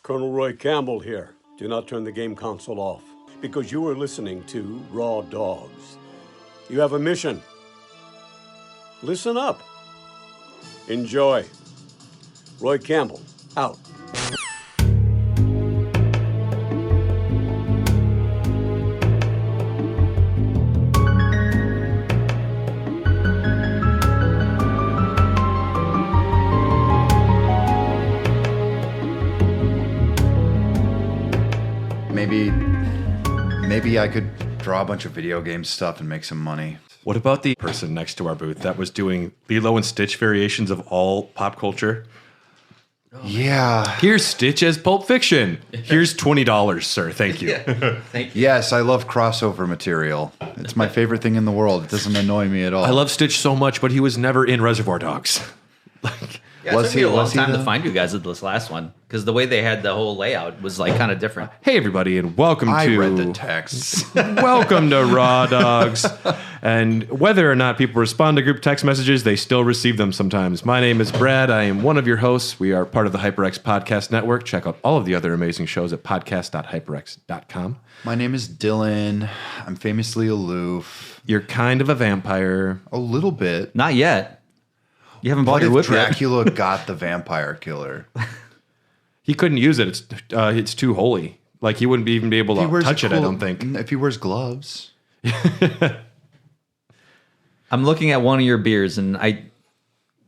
Colonel Roy Campbell here. Do not turn the game console off, because you are listening to Raw Dogs. You have a mission. Listen up. Enjoy. Roy Campbell, out. Maybe I could draw a bunch of video game stuff and make some money. What about the person next to our booth that was doing Lilo and Stitch variations of all pop culture? Yeah. Here's Stitch as Pulp Fiction. Here's $20, sir. Thank you. Thank you. Yes, I love crossover material. It's my favorite thing in the world. It doesn't annoy me at all. I love Stitch so much, but he was never in Reservoir Dogs. Yeah, it took me a long time to find you guys at this last one because the way they had the whole layout was like kind of different. Hey, everybody, and welcome to... I read the texts. Welcome to Raw Dogs. And whether or not people respond to group text messages, they still receive them sometimes. My name is Brad. I am one of your hosts. We are part of the HyperX Podcast Network. Check out all of the other amazing shows at podcast.hyperx.com. My name is Dylan. I'm famously aloof. You're kind of a vampire. A little bit. Not yet. You haven't bought What your if whip yet. Dracula got the vampire killer? He couldn't use it. It's too holy. Like, he wouldn't even be able to touch it, I don't think. If he wears gloves. I'm looking at one of your beers and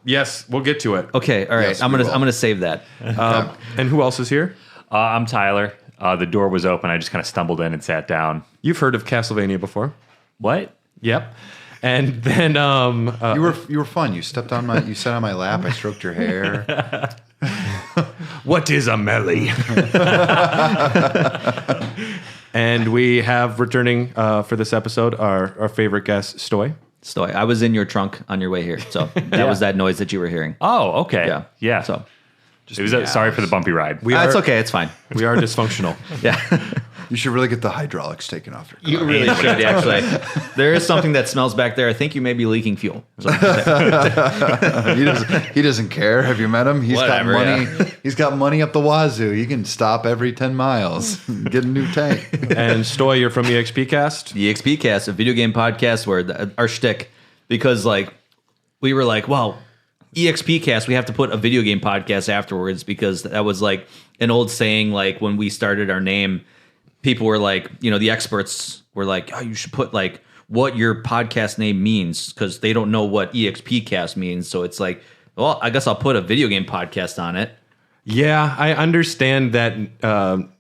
Yes, we'll get to it. Okay, all right. Yes, I'm we will. gonna save that. And who else is here? I'm Tyler. The door was open. I just kind of stumbled in and sat down. You've heard of Castlevania before. What? Yep. And then You were fun. You sat on my lap. I stroked your hair. what is a melee? And we have returning for this episode our favorite guest, Stoy. Stoy, I was in your trunk on your way here, so that was that noise that you were hearing. Oh, okay. Yeah. So So it was sorry for the bumpy ride. it's okay. It's fine. We are dysfunctional. Yeah. You should really get the hydraulics taken off your car. You really should, actually. There is something that smells back there. I think you may be leaking fuel. So, He doesn't care. Have you met him? He's Whatever, got money. yeah. He's got money up the wazoo. You can stop every 10 miles. Get a new tank. And Stoy, you're from EXPCast. the EXPcast, a video game podcast where our shtick, because we were like, well, EXPcast, we have to put a video game podcast afterwards because that was like an old saying. Like when we started our name, people were like, the experts were like, oh, you should put like what your podcast name means because they don't know what EXPcast means. So it's like, well, I guess I'll put a video game podcast on it. Yeah, I understand that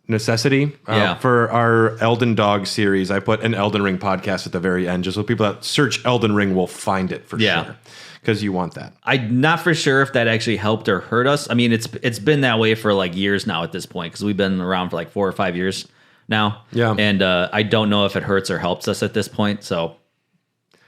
necessity. For our Elden Dog series, I put an Elden Ring podcast at the very end, just so people that search Elden Ring will find it for sure. Because you want that. I'm not for sure if that actually helped or hurt us. I mean, it's been that way for like years now at this point because we've been around for like 4 or 5 years now. Yeah. And I don't know if it hurts or helps us at this point. So,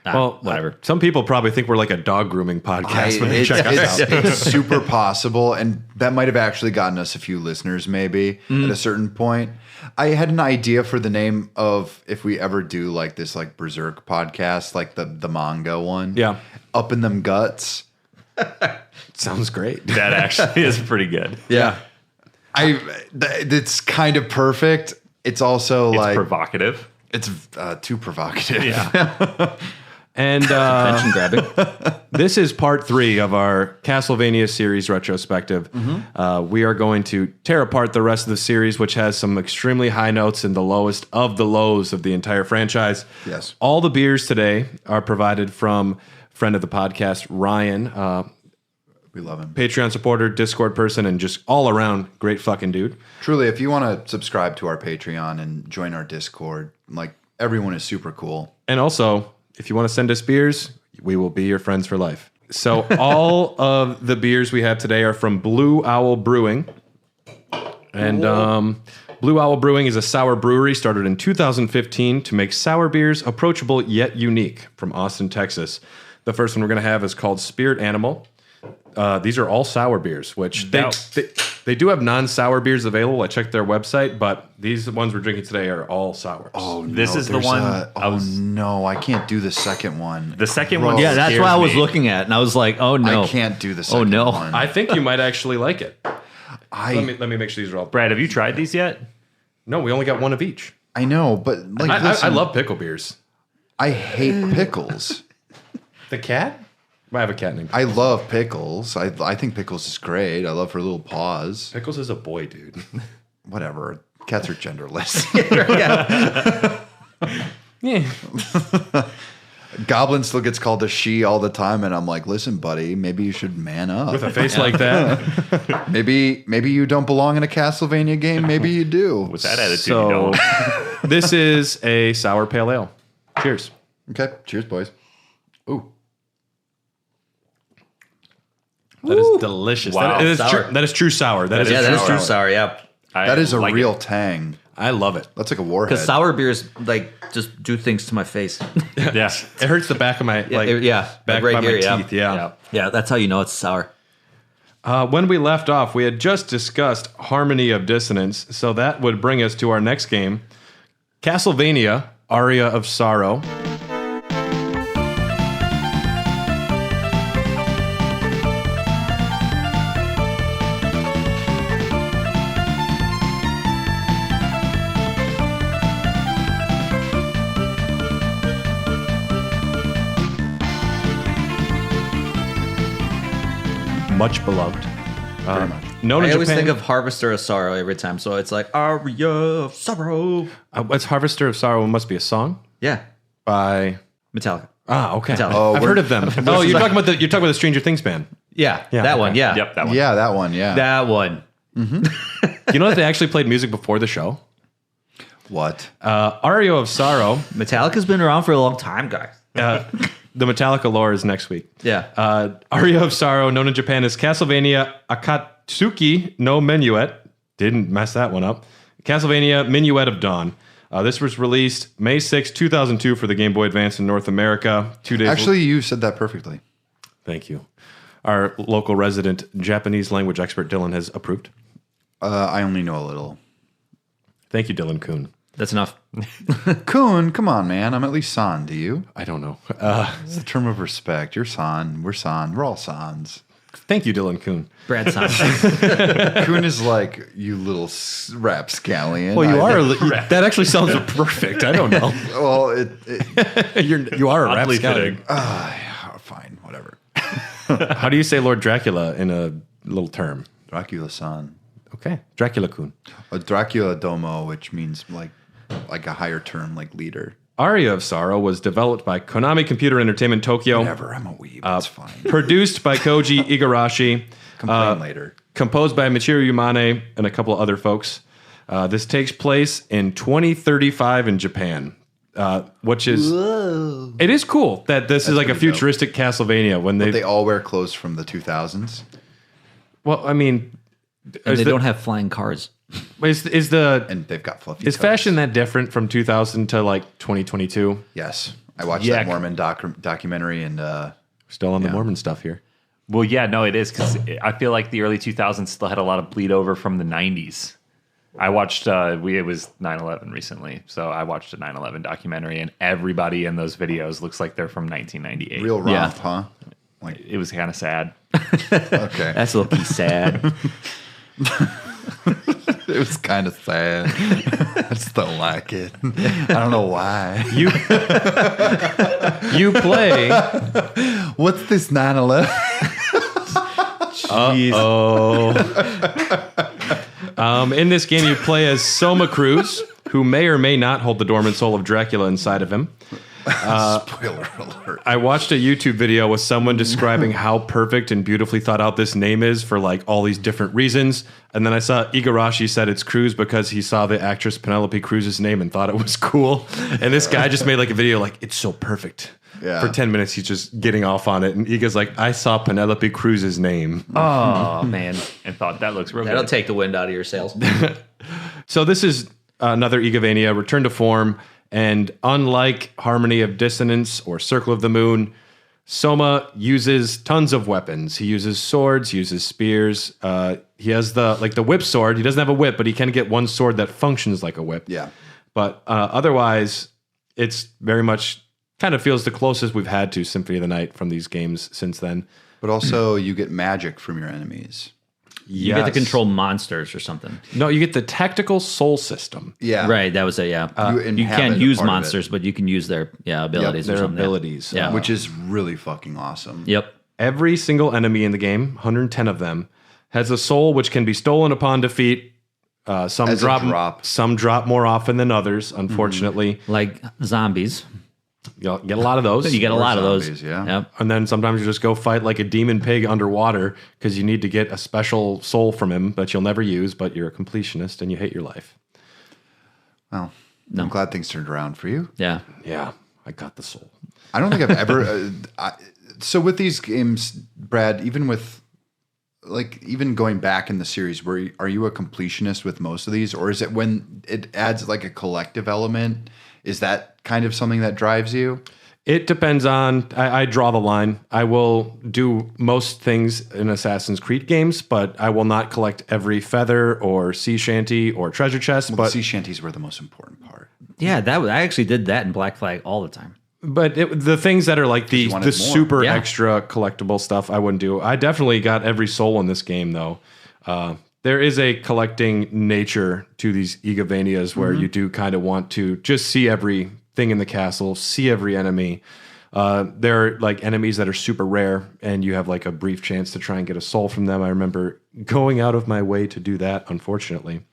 whatever. Some people probably think we're like a dog grooming podcast when they check us out. It's super possible, and that might have actually gotten us a few listeners maybe at a certain point. I had an idea for the name of if we ever do like this like Berserk podcast, like the manga one. Yeah. Up in them guts. Sounds great. That actually is pretty good. Yeah. It's kind of perfect. It's also It's like provocative. it's too provocative. Yeah. And Attention grabbing. this is part 3 of our Castlevania series retrospective. We are going to tear apart the rest of the series, which has some extremely high notes and the lowest of the lows of the entire franchise. Yes. All the beers today are provided from friend of the podcast, Ryan, We love him. Patreon supporter, Discord person, and just all around great fucking dude. Truly, if you want to subscribe to our Patreon and join our Discord, like everyone is super cool. And also, if you want to send us beers, we will be your friends for life. So all of the beers we have today are from Blue Owl Brewing. And Blue Owl Brewing is a sour brewery started in 2015 to make sour beers approachable yet unique from Austin, Texas. The first one we're going to have is called Spirit Animal. These are all sour beers, which they do have non-sour beers available. I checked their website, but these ones we're drinking today are all sours. Oh, no, This is the there's one no, I can't do the second one. The second one. Yeah, that's scares what I was me. looking at, and I was like, oh no. I can't do the second no. one. I think you might actually like it. Let me make sure these are all. Brad, have you tried these yet? No, we only got one of each. I know, but like, I love pickle beers. I hate pickles. The cat? I have a cat named I love pickles. I think pickles is great. I love her little paws. Pickles is a boy, dude. Whatever. Cats are genderless. Yeah. Goblin still gets called a she all the time, and I'm like, listen, buddy, maybe you should man up. With a face like that. Maybe you don't belong in a Castlevania game. Maybe you do. With that attitude, So, you don't. this is a sour pale ale. Cheers. Okay. Cheers, boys. Ooh. That is delicious. Wow. That is Sour. true. That is true sour. That is Yeah, that is sour. true sour. Yeah, That is a like real it. tang. I love it. That's like a warhead. because sour beers like just do things to my face. Yes. It hurts the back of my Yeah, back like right by here, my yeah. teeth. Yeah. Yeah. Yeah, that's how you know it's sour. When we left off, we had just discussed Harmony of Dissonance, so that would bring us to our next game, Castlevania: Aria of Sorrow. Much beloved. Very much. Known I in always Japan. think of Harvester of Sorrow every time, so it's like Aria of Sorrow. What's Harvester of Sorrow? It must be a song Yeah, by. Metallica. Okay. Metallica. Oh, I've heard of them. Oh, you're talking about the Stranger Things band. Yeah, Yeah, that okay. one. Yeah, Yep, that one. Yeah, that one. Yeah. that one. You know that they actually played music before the show? What? Aria of Sorrow. Metallica's been around for a long time, guys. The Metallica lore is next week. Yeah. Aria of Sorrow, known in Japan as Castlevania Akatsuki no Minuet. Didn't mess that one up. Castlevania Minuet of Dawn. This was released May 6, 2002 for the Game Boy Advance in North America. 2 days. Actually, you said that perfectly. Thank you. Our local resident Japanese language expert Dylan has approved. I only know a little. Thank you, Dylan Kuhn. That's enough. Kun, come on, man. I'm at least san. Do you? I don't know. It's the term of respect. You're san. We're san. We're all sans. Thank you, Dylan Kuhn. Brad Simon. Kun is like, you little rapscallion. Well, you are. That actually sounds perfect. I don't know. Well, You are a Oddly rapscallion. fitting. fine, whatever. How do you say Lord Dracula in a little term? Dracula-san. Okay, Dracula Kun. A Dracula Domo, which means like a higher term, like leader. Aria of Sorrow was developed by Konami Computer Entertainment Tokyo. Whatever, I'm a weeb. That's fine. Produced by Koji Igarashi. Complain later. Composed by Michiru Yamane and a couple of other folks. This takes place in 2035 in Japan, which is it is cool that this is like a pretty dope. futuristic Castlevania when They all wear clothes from the 2000s. well, I mean, And they don't have flying cars. is the And they've got fluffy is coats. fashion that different from 2000 to like 2022? Yes. I watched Yeah. that Mormon documentary and Still on the Yeah. Mormon stuff here. Well, yeah, no, it is because I feel like the early 2000s still had a lot of bleed over from the 90s. I watched it was 9/11 recently, so I watched a 9/11 documentary, and everybody in those videos looks like they're from 1998. real romp, Yeah. huh? It was kind of sad. Okay. That's a little piece sad. It was kind of sad. I just don't like it. I don't know why. You play. What's this 9/11? In this game, you play as Soma Cruz, who may or may not hold the dormant soul of Dracula inside of him. Spoiler alert. I watched a YouTube video with someone describing how perfect and beautifully thought out this name is for like all these different reasons. And then I saw Igarashi said it's Cruz because he saw the actress Penelope Cruz's name and thought it was cool. And this guy just made like a video like, it's so perfect. Yeah. For 10 minutes, he's just getting off on it. And Iga's like, I saw Penelope Cruz's name. Oh, man. And thought that looks real That'll good. take the wind out of your sails. So this is another Igavania, Return to Form. And unlike Harmony of Dissonance or Circle of the Moon, Soma uses tons of weapons. He uses swords, he uses spears. He has the whip sword. He doesn't have a whip, but he can get one sword that functions like a whip. Yeah. But otherwise, it's very much kind of feels the closest we've had to Symphony of the Night from these games since then. But also, you get magic from your enemies. You get to Yes. control monsters or something. No, you get the tactical soul system. Yeah. Right, that was it, yeah. You inhabit can't a use part of it. monsters, but you can use their abilities or Their something. abilities. Yeah. Which is really fucking awesome. Yep. Every single enemy in the game, 110 of them, has a soul which can be stolen upon defeat. Some As a drop. Some drop more often than others, unfortunately. Like zombies. You'll get a lot of those. You get a lot of those. zombies, yeah. Yep. And then sometimes you just go fight like a demon pig underwater because you need to get a special soul from him that you'll never use, but you're a completionist and you hate your life. Well, I'm glad things turned around for you. Yeah. Yeah, I got the soul. I don't think I've ever. So with these games, Brad, even going back in the series, are you a completionist with most of these, or is it when it adds like a collective element? Is that kind of something that drives you? It depends on, I draw the line. I will do most things in Assassin's Creed games, but I will not collect every feather or sea shanty or treasure chest. Well, but the sea shanties were the most important part. Yeah, I actually did that in Black Flag all the time. But the things that are like the wanted more. super Yeah. extra collectible stuff, I wouldn't do. I definitely got every soul in this game, though. There is a collecting nature to these EXPCast where you do kind of want to just see everything in the castle, see every enemy. There are like enemies that are super rare, and you have like a brief chance to try and get a soul from them. I remember going out of my way to do that, unfortunately.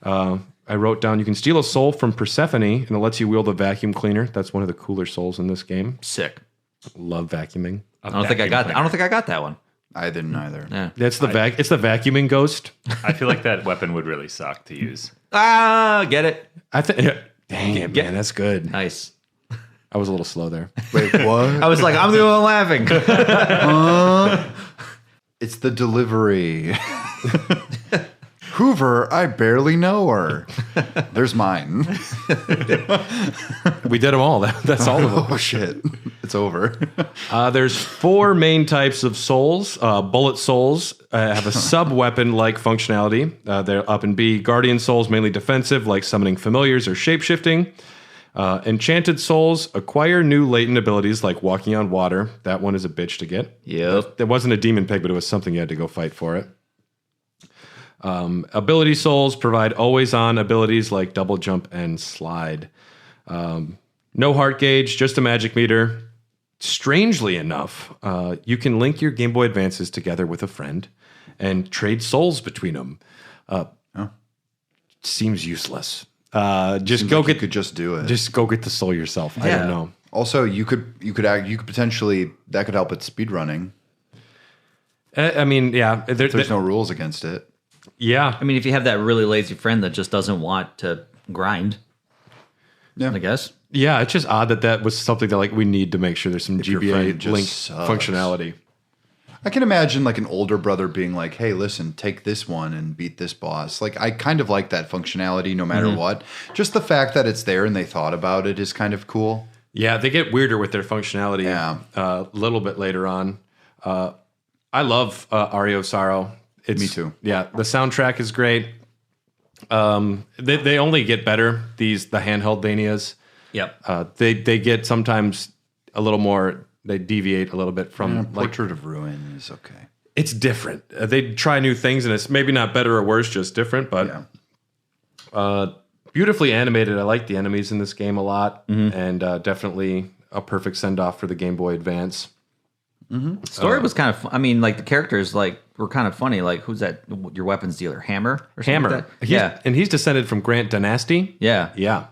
I wrote down, you can steal a soul from Persephone, and it lets you wield a vacuum cleaner. That's one of the cooler souls in this game. Sick. Love vacuuming. I don't think I got that one. I didn't either. Yeah. It's the vacuuming ghost. I feel like that weapon would really suck to use. Get it. I think. Dang it, man, that's good. Nice. I was a little slow there. Wait, what? I was like, I'm the one laughing. It's the delivery. Hoover, I barely know her. There's mine. We did them all. That's all of them. Oh shit, it's over. There's 4 main types of souls. Bullet souls have a sub-weapon like functionality. They're up in B. Guardian souls, mainly defensive, like summoning familiars or shape-shifting. Enchanted souls acquire new latent abilities like walking on water. That one is a bitch to get. Yep. It wasn't a demon pig, but it was something you had to go fight for it. Ability souls provide always-on abilities like double jump and slide. No heart gauge, just a magic meter. Strangely enough, you can link your Game Boy Advances together with a friend and trade souls between them. Seems useless. Just go You get could just do it. just go get the soul yourself. I don't know. Also, you could potentially, that could help at speedrunning. I mean, yeah, There's no rules against it. yeah. I mean, if you have that really lazy friend that just doesn't want to grind, Yeah, I guess. Yeah, it's just odd that was something that like we need to make sure there's some your GBA friend just link sucks. functionality. I can imagine like an older brother being like, "Hey, listen, take this one and beat this boss." Like, I kind of like that functionality, no matter what. Just the fact that it's there and they thought about it is kind of cool. Yeah, they get weirder with their functionality a little bit later on. I love Ario Sorrow. Me too. Yeah, the soundtrack is great. They only get better, the handheld Vanias. Yep. They get sometimes a little more, they deviate a little bit from like, Portrait of Ruin is okay. it's different. They try new things and it's maybe not better or worse, just different, but beautifully animated. I like the enemies in this game a lot, and definitely a perfect send-off for the Game Boy Advance. Story was kind of, I mean, like the characters like were kind of funny. Like, who's that? Your weapons dealer, Hammer? Or something Hammer. like that? And he's descended from Grant Dynasty. Yeah. Yeah.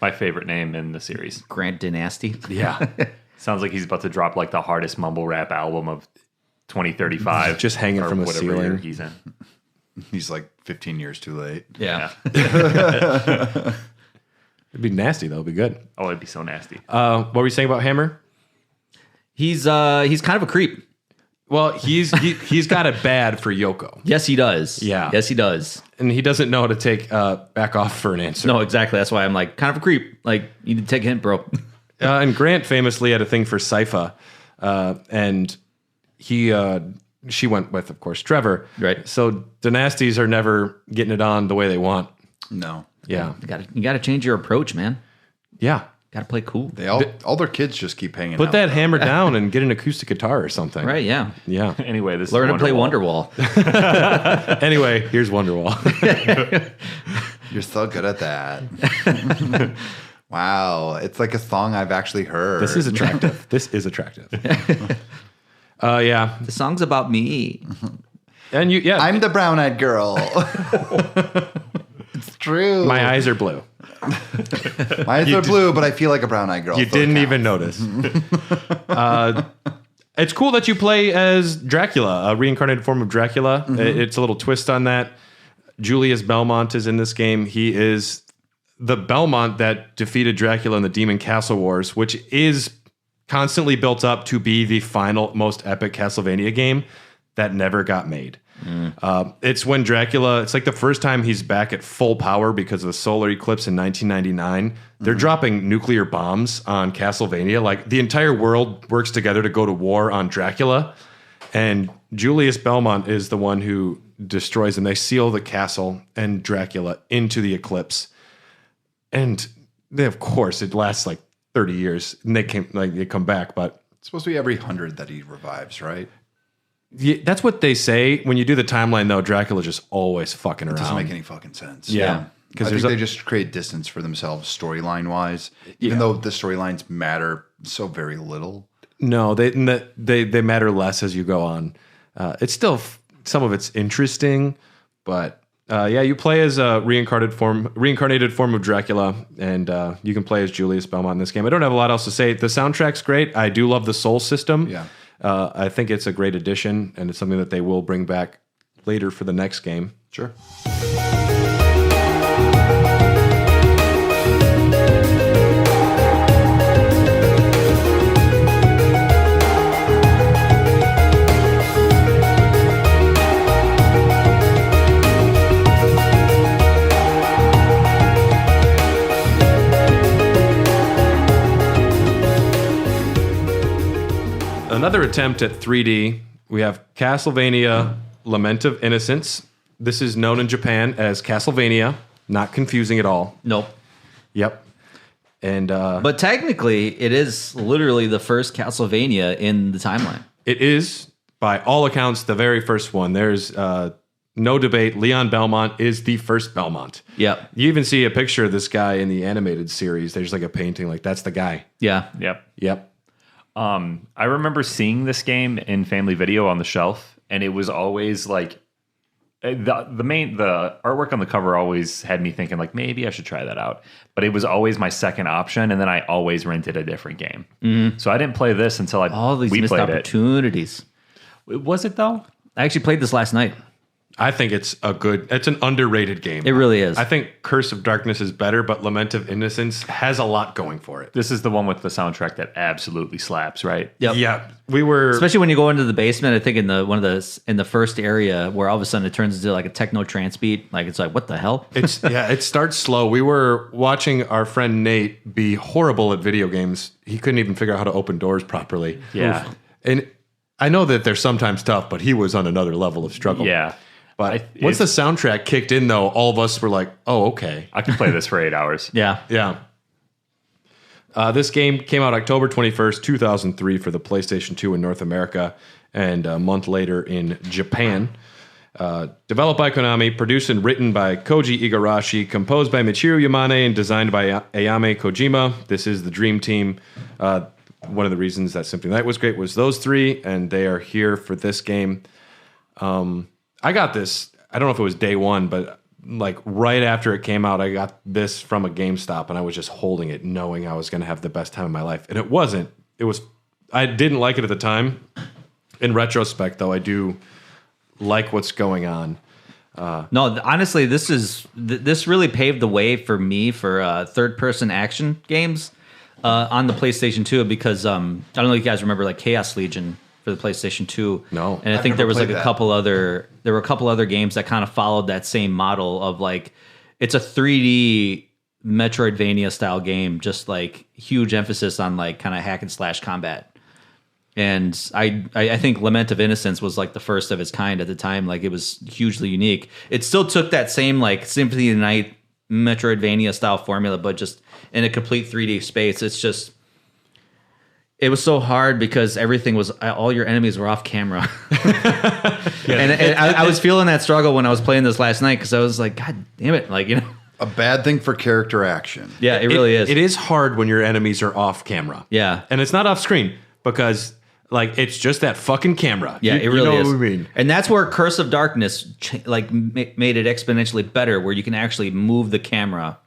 My favorite name in the series. Grant Dynasty. Yeah. Sounds like he's about to drop like the hardest mumble rap album of 2035. Just hanging or from a whatever ceiling. year he's in. He's like 15 years too late. Yeah. It'd be nasty, though. It'd be good. Oh, it'd be so nasty. What were you saying about Hammer? He's kind of a creep. Well, he's got it bad for Yoko. Yes, he does. Yeah. Yes, he does. And he doesn't know how to take back off for an answer. No, exactly. That's why I'm like kind of a creep. Like, you need to take a hint, bro. And Grant famously had a thing for Sypha. And she went with, of course, Trevor. Right. So dynasties are never getting it on the way they want. No. Yeah. You got to change your approach, man. Yeah. Gotta play cool. They all their kids just keep hanging out. Put that hammer down and get an acoustic guitar or something. Right, yeah. Yeah. Anyway, this Learn is to play Wonderwall. Anyway, here's Wonderwall. You're so good at that. Wow. It's like a song I've actually heard. This is attractive. Yeah. The song's about me. And I'm the brown-eyed girl. It's true. my eyes are blue. My eyes are blue, but I feel like a brown-eyed girl. You so it didn't counts. even notice. It's cool that you play as Dracula, a reincarnated form of Dracula. It's a little twist on that. Julius Belmont is in this game. He is the Belmont that defeated Dracula in the Demon Castle Wars, which is constantly built up to be the final, most epic Castlevania game that never got made. It's when Dracula, it's like the first time he's back at full power because of the solar eclipse in 1999. They're dropping nuclear bombs on Castlevania. Like the entire world works together to go to war on Dracula. And Julius Belmont is the one who destroys them. They seal the castle and Dracula into the eclipse. And they, of course, it lasts like 30 years and they come back, but It's supposed to be every 100 that he revives, right? yeah, that's what they say. When you do the timeline, though, Dracula just always fucking around. It doesn't make any fucking sense. Yeah. Because I think they just create distance for themselves storyline-wise, even though the storylines matter so very little. No, they matter less as you go on. It's still some of it's interesting, but yeah, you play as a reincarnated form of Dracula, and you can play as Julius Belmont in this game. I don't have a lot else to say. The soundtrack's great. I do love the Soul system. Yeah. I think it's a great addition, and it's something that they will bring back later for the next game. Sure. Another attempt at 3D. We have Castlevania Lament of Innocence. This is known in Japan as Castlevania. Not confusing at all. Nope. Yep. And But technically, it is literally the first Castlevania in the timeline. it is, by all accounts, the very first one. There's no debate. Leon Belmont is the first Belmont. Yep. You even see a picture of this guy in the animated series. There's like a painting, like that's the guy. Yeah. Yep. Yep. I remember seeing this game in Family Video on the shelf, and it was always like the artwork on the cover always had me thinking like maybe I should try that out, but it was always my second option, and then I always rented a different game. Mm-hmm. So I didn't play this until All these missed played opportunities. it. Was it though? I actually played this last night. I think it's an underrated game. It really is. I think Curse of Darkness is better, but Lament of Innocence has a lot going for it. This is the one with the soundtrack that absolutely slaps, right? Yep. Yeah, we were Especially when you go into the basement, I think in the first area where all of a sudden it turns into like a techno trance beat. Like it's like, what the hell? it starts slow. We were watching our friend Nate be horrible at video games. He couldn't even figure out how to open doors properly. Yeah. And I know that they're sometimes tough, but he was on another level of struggle. Yeah. But once the soundtrack kicked in, though, all of us were like, oh, okay. I could play this for 8 hours. Yeah. Yeah. This game came out October 21st, 2003 for the PlayStation 2 in North America and a month later in Japan. Developed by Konami, produced and written by Koji Igarashi, composed by Michiru Yamane, and designed by Ayame Kojima. This is the Dream Team. One of the reasons that Symphony of the Night was great was those three, and they are here for this game. I got this, I don't know if it was day one, but like right after it came out, I got this from a GameStop, and I was just holding it knowing I was going to have the best time of my life. And it wasn't. I didn't like it at the time. In retrospect, though, I do like what's going on. No, honestly, this really paved the way for me for third-person action games on the PlayStation 2 because I don't know if you guys remember like Chaos Legion for the PlayStation 2. No. And I think there was like played a that. couple other games that kind of followed that same model of like it's a 3D Metroid-vania style game, just like huge emphasis on like kind of hack and slash combat. And I think Lament of Innocence was like the first of its kind at the time. Like it was hugely unique. It still took that same like Symphony of the Night Metroid-vania style formula, but just in a complete 3D space. It was so hard because everything was, all your enemies were off camera. and I was feeling that struggle when I was playing this last night because I was like, God damn it. Like, A bad thing for character action. Yeah, it really is. It is hard when your enemies are off camera. Yeah. And it's not off screen because like it's just that fucking camera. Yeah, it really you know is. What we mean. And that's where Curse of Darkness made it exponentially better, where you can actually move the camera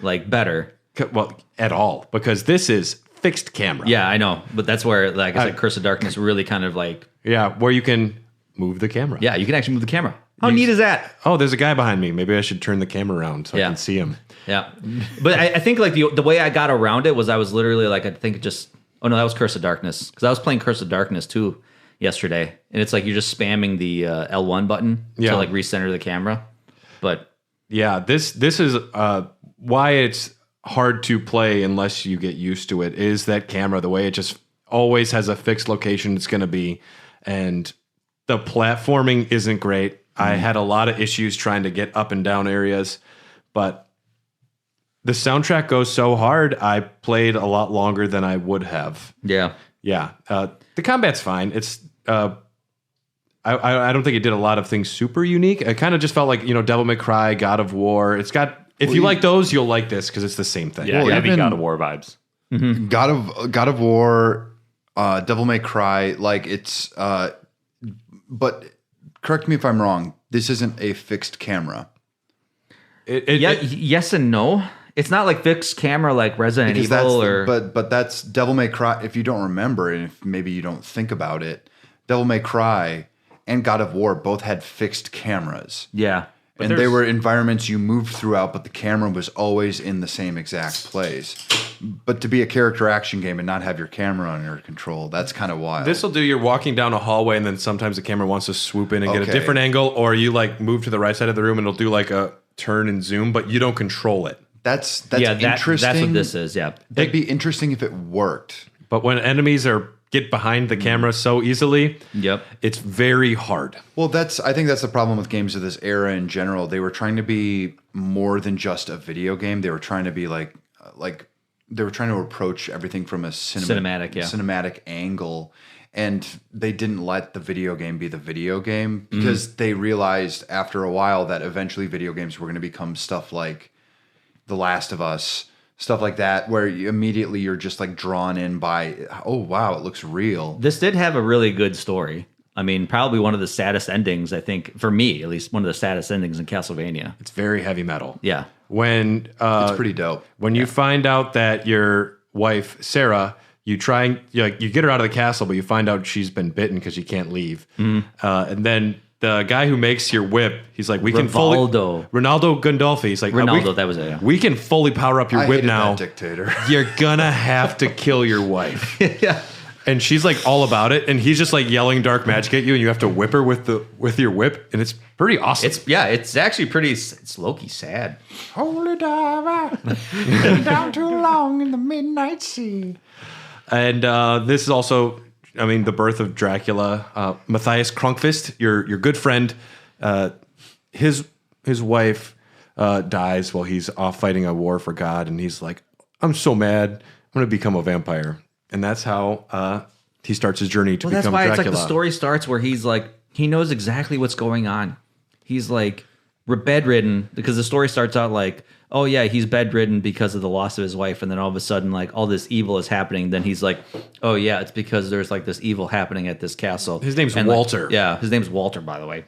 like better. Well, at all, because this is fixed camera. Yeah, I know, but that's where, like I said, Curse of Darkness really kind of like. Yeah, where you can move the camera. Yeah, you can actually move the camera. How neat is that? Oh, there's a guy behind me. Maybe I should turn the camera around so I can see him. Yeah, but I think like the way I got around it was I was literally like, I think just, oh no, that was Curse of Darkness, because I was playing Curse of Darkness too yesterday, and it's like you're just spamming the L1 button to like recenter the camera. But yeah, this is why it's hard to play unless you get used to it, is that camera, the way it just always has a fixed location it's going to be, and the platforming isn't great. I had a lot of issues trying to get up and down areas, but the soundtrack goes so hard, I played a lot longer than I would have. Yeah. The combat's fine. It's I don't think it did a lot of things super unique. It kind of just felt like, Devil May Cry, God of War. It's got, if you like those, you'll like this because it's the same thing. Yeah, Well, heavy even- God of War vibes. God of War, Devil May Cry, like it's but correct me if I'm wrong, this isn't a fixed camera. Yes and no. It's not like fixed camera like Resident Evil but that's Devil May Cry. If you don't remember, and if maybe you don't think about it, Devil May Cry and God of War both had fixed cameras. Yeah. And they were environments you moved throughout, but the camera was always in the same exact place. But to be a character action game and not have your camera under control, that's kind of wild. This will do. You're walking down a hallway, and then sometimes the camera wants to swoop in and get a different angle, or you like move to the right side of the room, and it'll do like a turn and zoom, but you don't control it. That's interesting. That's what this is. Yeah, that'd be interesting if it worked. But when enemies get behind the camera so easily, it's very hard. Well, I think that's the problem with games of this era in general. They were trying to be more than just a video game. They were trying to be like they were trying to approach everything from a cinematic angle, and they didn't let the video game be the video game because they realized after a while that eventually video games were going to become stuff like The Last of Us, stuff like that, where you're just like drawn in by, oh wow, it looks real. This did have a really good story. I mean, probably one of the saddest endings, I think, for me at least, one of the saddest endings in Castlevania. It's very heavy metal. Yeah. When it's pretty dope. When you find out that your wife Sarah, you get her out of the castle, but you find out she's been bitten because she can't leave, and then the guy who makes your whip, he's like, Ronaldo Gandolfi. He's like, that was it. Yeah. We can fully power up your whip now. That dictator. You're gonna have to kill your wife. Yeah. And she's like all about it, and he's just like yelling dark magic at you, and you have to whip her with your whip, and it's pretty awesome. It's actually pretty. It's low-key sad. Holy diver, been down too long in the midnight sea. And this is also, I mean, the birth of Dracula. Matthias Krunkvist, your good friend, his wife dies while he's off fighting a war for God, and he's like, I'm so mad, I'm going to become a vampire. And that's how he starts his journey to become Dracula. That's why it's like the story starts where he's like, he knows exactly what's going on. He's like bedridden, because the story starts out like, oh yeah, he's bedridden because of the loss of his wife, and then all of a sudden like all this evil is happening. Then he's like, oh yeah, it's because there's like this evil happening at this castle. His name's Walter. His name's Walter, by the way.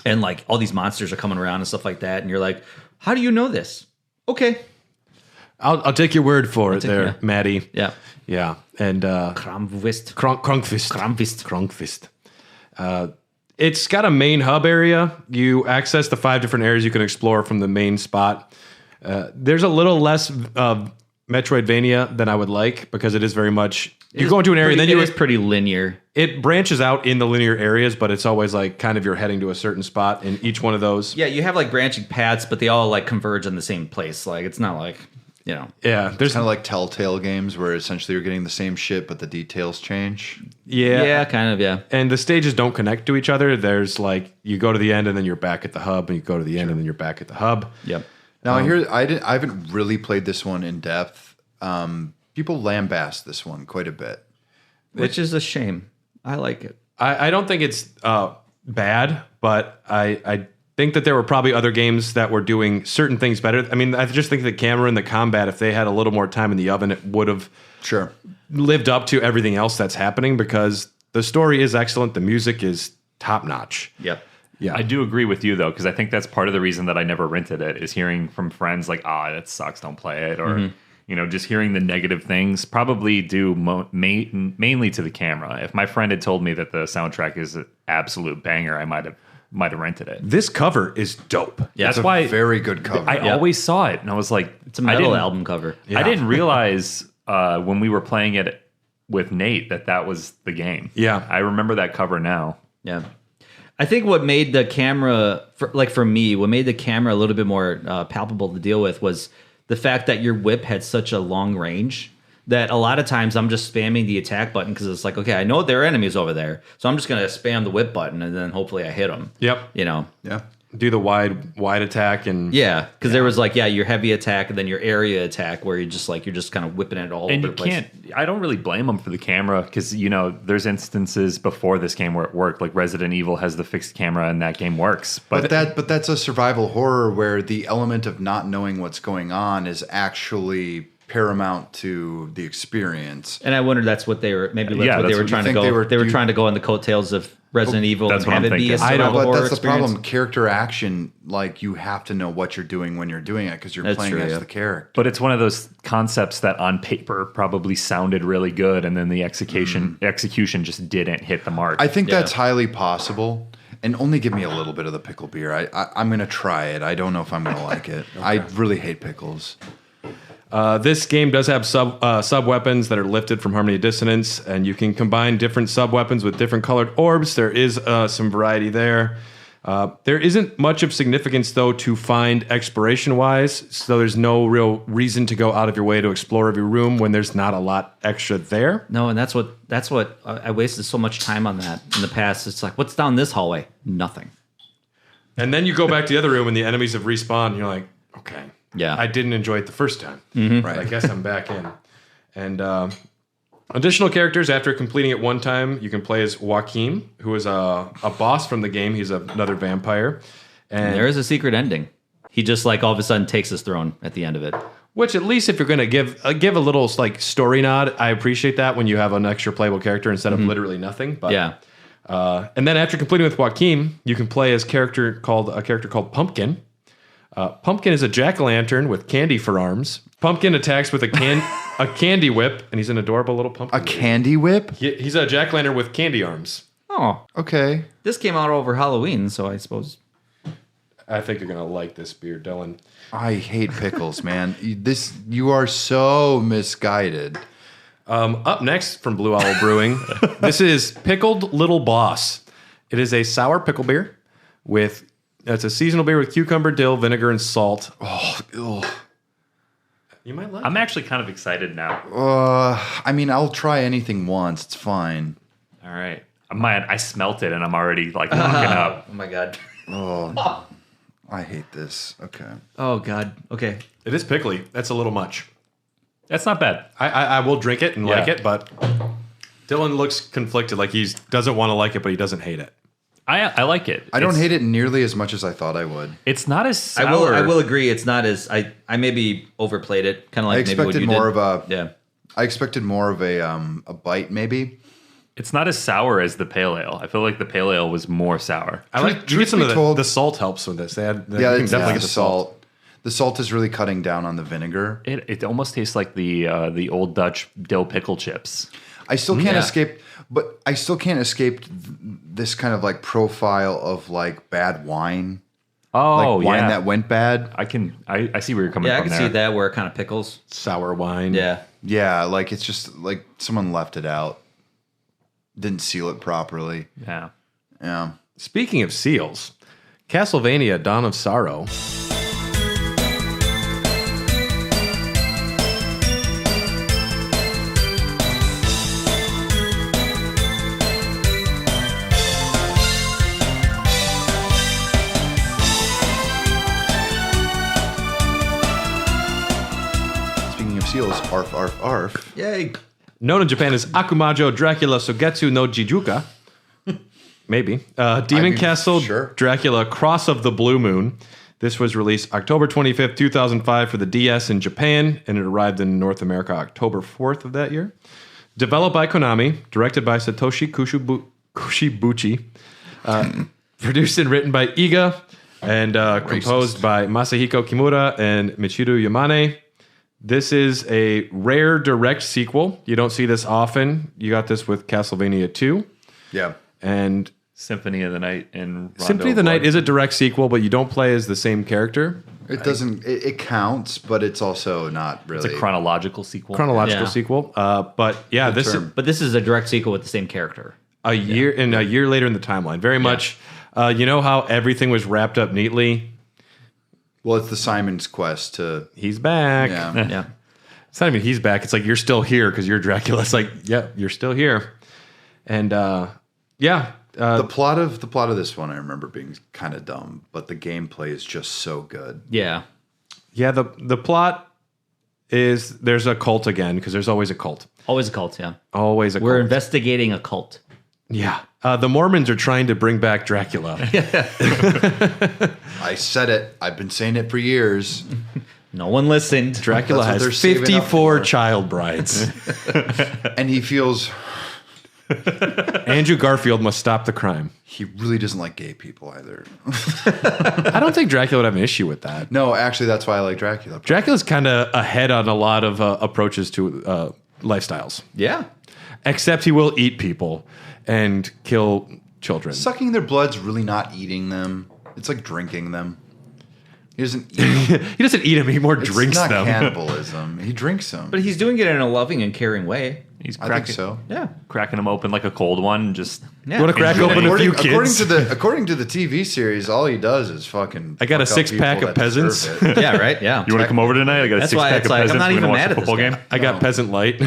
And like all these monsters are coming around and stuff like that, and you're like, how do you know this? Okay, I'll take your word for it there, Maddie. Yeah. And Krunkvist. It's got a main hub area. You access the 5 different areas you can explore from the main spot. There's a little less Metroid-vania than I would like, because it is very much, you go into an area and then it is pretty linear. It branches out in the linear areas, but it's always like kind of you're heading to a certain spot in each one of those. Yeah, you have like branching paths, but they all like converge in the same place. Like it's not like, Yeah, there's kind of like Telltale games where essentially you're getting the same shit, but the details change. Yeah, kind of, yeah. And the stages don't connect to each other. There's like, you go to the end and then you're back at the hub, and you go to the end and then you're back at the hub. Yep. Now I haven't really played this one in depth. People lambast this one quite a bit. Which is a shame. I like it. I don't think it's bad, but I think that there were probably other games that were doing certain things better. I mean, I just think the camera and the combat, if they had a little more time in the oven, it would have lived up to everything else that's happening, because the story is excellent. The music is top notch. Yep. Yeah. I do agree with you, though, because I think that's part of the reason that I never rented it, is hearing from friends like, that sucks, don't play it. Or, just hearing the negative things, probably due mainly to the camera. If my friend had told me that the soundtrack is an absolute banger, I might have rented it. This cover is dope. Yeah, That's it's why a very good cover. I always saw it, and I was like, It's a metal album cover. I didn't realize when we were playing it with Nate that was the game. Yeah. I remember that cover now. Yeah. I think what made the camera, for me, what made the camera a little bit more palpable to deal with was the fact that your whip had such a long range that a lot of times I'm just spamming the attack button because it's like, okay, I know there are enemies over there, so I'm just going to spam the whip button and then hopefully I hit them. Yep. Yeah. Do the wide attack and because there was your heavy attack and then your area attack where you're just kind of whipping it all And over the place. I don't really blame them for the camera, because, there's instances before this game where it worked. Like Resident Evil has the fixed camera and that game works. But that's a survival horror where the element of not knowing what's going on is actually paramount to the experience. And I wonder that's what they were trying to think go. they were trying to go on the coattails of Resident Evil that's and what have I'm it be a thinking. survival horror That's the experience. problem. Character action, you have to know what you're doing when you're doing it because you're That's playing true, as yeah. the character. But it's one of those concepts that on paper probably sounded really good, and then the execution just didn't hit the mark. I think that's highly possible. And only give me a little bit of the pickle beer. I'm going to try it. I don't know if I'm going to like it. Okay. I really hate pickles. This game does have sub weapons that are lifted from Harmony Dissonance, and you can combine different sub weapons with different colored orbs. There is some variety there. There isn't much of significance, though, to find exploration-wise, so there's no real reason to go out of your way to explore every room when there's not a lot extra there. No, and that's what I wasted so much time on that in the past. It's like, what's down this hallway? Nothing. And then you go back to the other room, and the enemies have respawned, and you're like, okay. Yeah. I didn't enjoy it the first time. Right. But I guess I'm back in. And additional characters, after completing it one time, you can play as Joaquin, who is a boss from the game. He's another vampire. And There is a secret ending. He just all of a sudden takes his throne at the end of it. which, at least if you're going to give a little story nod, I appreciate that when you have an extra playable character instead of literally nothing. But Yeah. and then after completing with Joaquin, you can play as a character called Pumpkin. Pumpkin is a jack-o'-lantern with candy for arms. Pumpkin attacks with a candy whip, and he's an adorable little pumpkin. A candy whip? He's a jack-o'-lantern with candy arms. Oh, Okay. this came out over Halloween, so I suppose. I think you're going to like this beer, Dylan. I hate pickles, man. You are so misguided. Up next from Blue Owl Brewing, this is Pickled Little Boss. It is a sour pickle beer it's a seasonal beer with cucumber, dill, vinegar, and salt. Ugh. You might like I'm it. actually kind of excited now. I'll try anything once. It's fine. All right. I smelt it, and I'm already locking up. Oh my god. Oh, I hate this. Okay. Oh god. Okay. It is pickly. That's a little much. That's not bad. I will drink it and like Yeah. it, but Dylan looks conflicted. Like he doesn't want to like it, but he doesn't hate it. I like it. I don't hate it nearly as much as I thought I would. It's not as sour. I will agree. It's not as I maybe overplayed it. Kind of like I maybe what expected you more did. of a. Yeah. I expected more of a bite, maybe. It's not as sour as the pale ale. I feel like the pale ale was more sour. I like. You truth get some be of told- the salt helps with this. Yeah, you can it's definitely the get the salt. The salt is really cutting down on the vinegar. It almost tastes like the old Dutch dill pickle chips. I still can't Yeah. escape, but I still can't escape this kind of profile of bad wine, Oh, wine yeah. that went bad. I see where you're coming Yeah, I from can there. see that where it kind of pickles. sour wine. Yeah. Yeah, it's just someone left it out, didn't seal it properly. Yeah. Yeah. Speaking of seals, Castlevania: Dawn of Sorrow. feels arf, arf, arf. Yay. Known in Japan as Akumajo Dracula Sogetsu no Jijuka. Maybe. Demon Castle sure. Dracula Cross of the Blue Moon. This was released October 25th, 2005 for the DS in Japan, and it arrived in North America October 4th of that year. Developed by Konami, directed by Satoshi Kushibuchi, produced and written by Iga, and composed by Masahiko Kimura and Michiru Yamane. This is a rare direct sequel. You don't see this often. You got this with Castlevania 2. Yeah. And Symphony of the Night and Rondo Symphony of the Night is a direct sequel, but you don't play as the same character. It doesn't. It counts, but it's also not really. It's a chronological sequel. Chronological sequel. But yeah, this is But this is a direct sequel with the same character. a year later in the timeline. Very much. You know how everything was wrapped up neatly? Well, it's the Simon's Quest to. He's back. Yeah. Yeah. It's not even he's back. It's like you're still here because you're Dracula. It's like, yeah, you're still here. And The plot of this one I remember being kind of dumb, but the gameplay is just so good. Yeah. yeah, the plot is there's a cult again because there's always a cult. Always a cult, yeah. Always a We're cult. investigating a cult. Yeah. The Mormons are trying to bring back Dracula. I said it. I've been saying it for years. No one listened. Dracula That's what they're has saving up 54 for. child brides. And he feels Andrew Garfield must stop the crime. he really doesn't like gay people either. I don't think Dracula would have an issue with that. No, actually, that's why I like Dracula. Dracula's kind of ahead on a lot of approaches to lifestyles. Yeah. Except he will eat people and kill children. Sucking their blood's really not eating them. It's like drinking them. He doesn't eat them. He doesn't eat them, he more It's drinks not them. cannibalism. He drinks them. But he's doing it in a loving and caring way. He's I think so. Yeah. cracking them open like a cold one. Just Yeah. You want to crack Enjoy. open a few According kids? to the TV series, all he does is fucking. I got a fuck up six-pack people of that peasants. deserve it. Yeah, right? Yeah. you want to come over tonight? I got a That's why six-pack it's of like, I'm peasants. not We're even gonna watch mad the at this football guy. game. I got Peasant Light.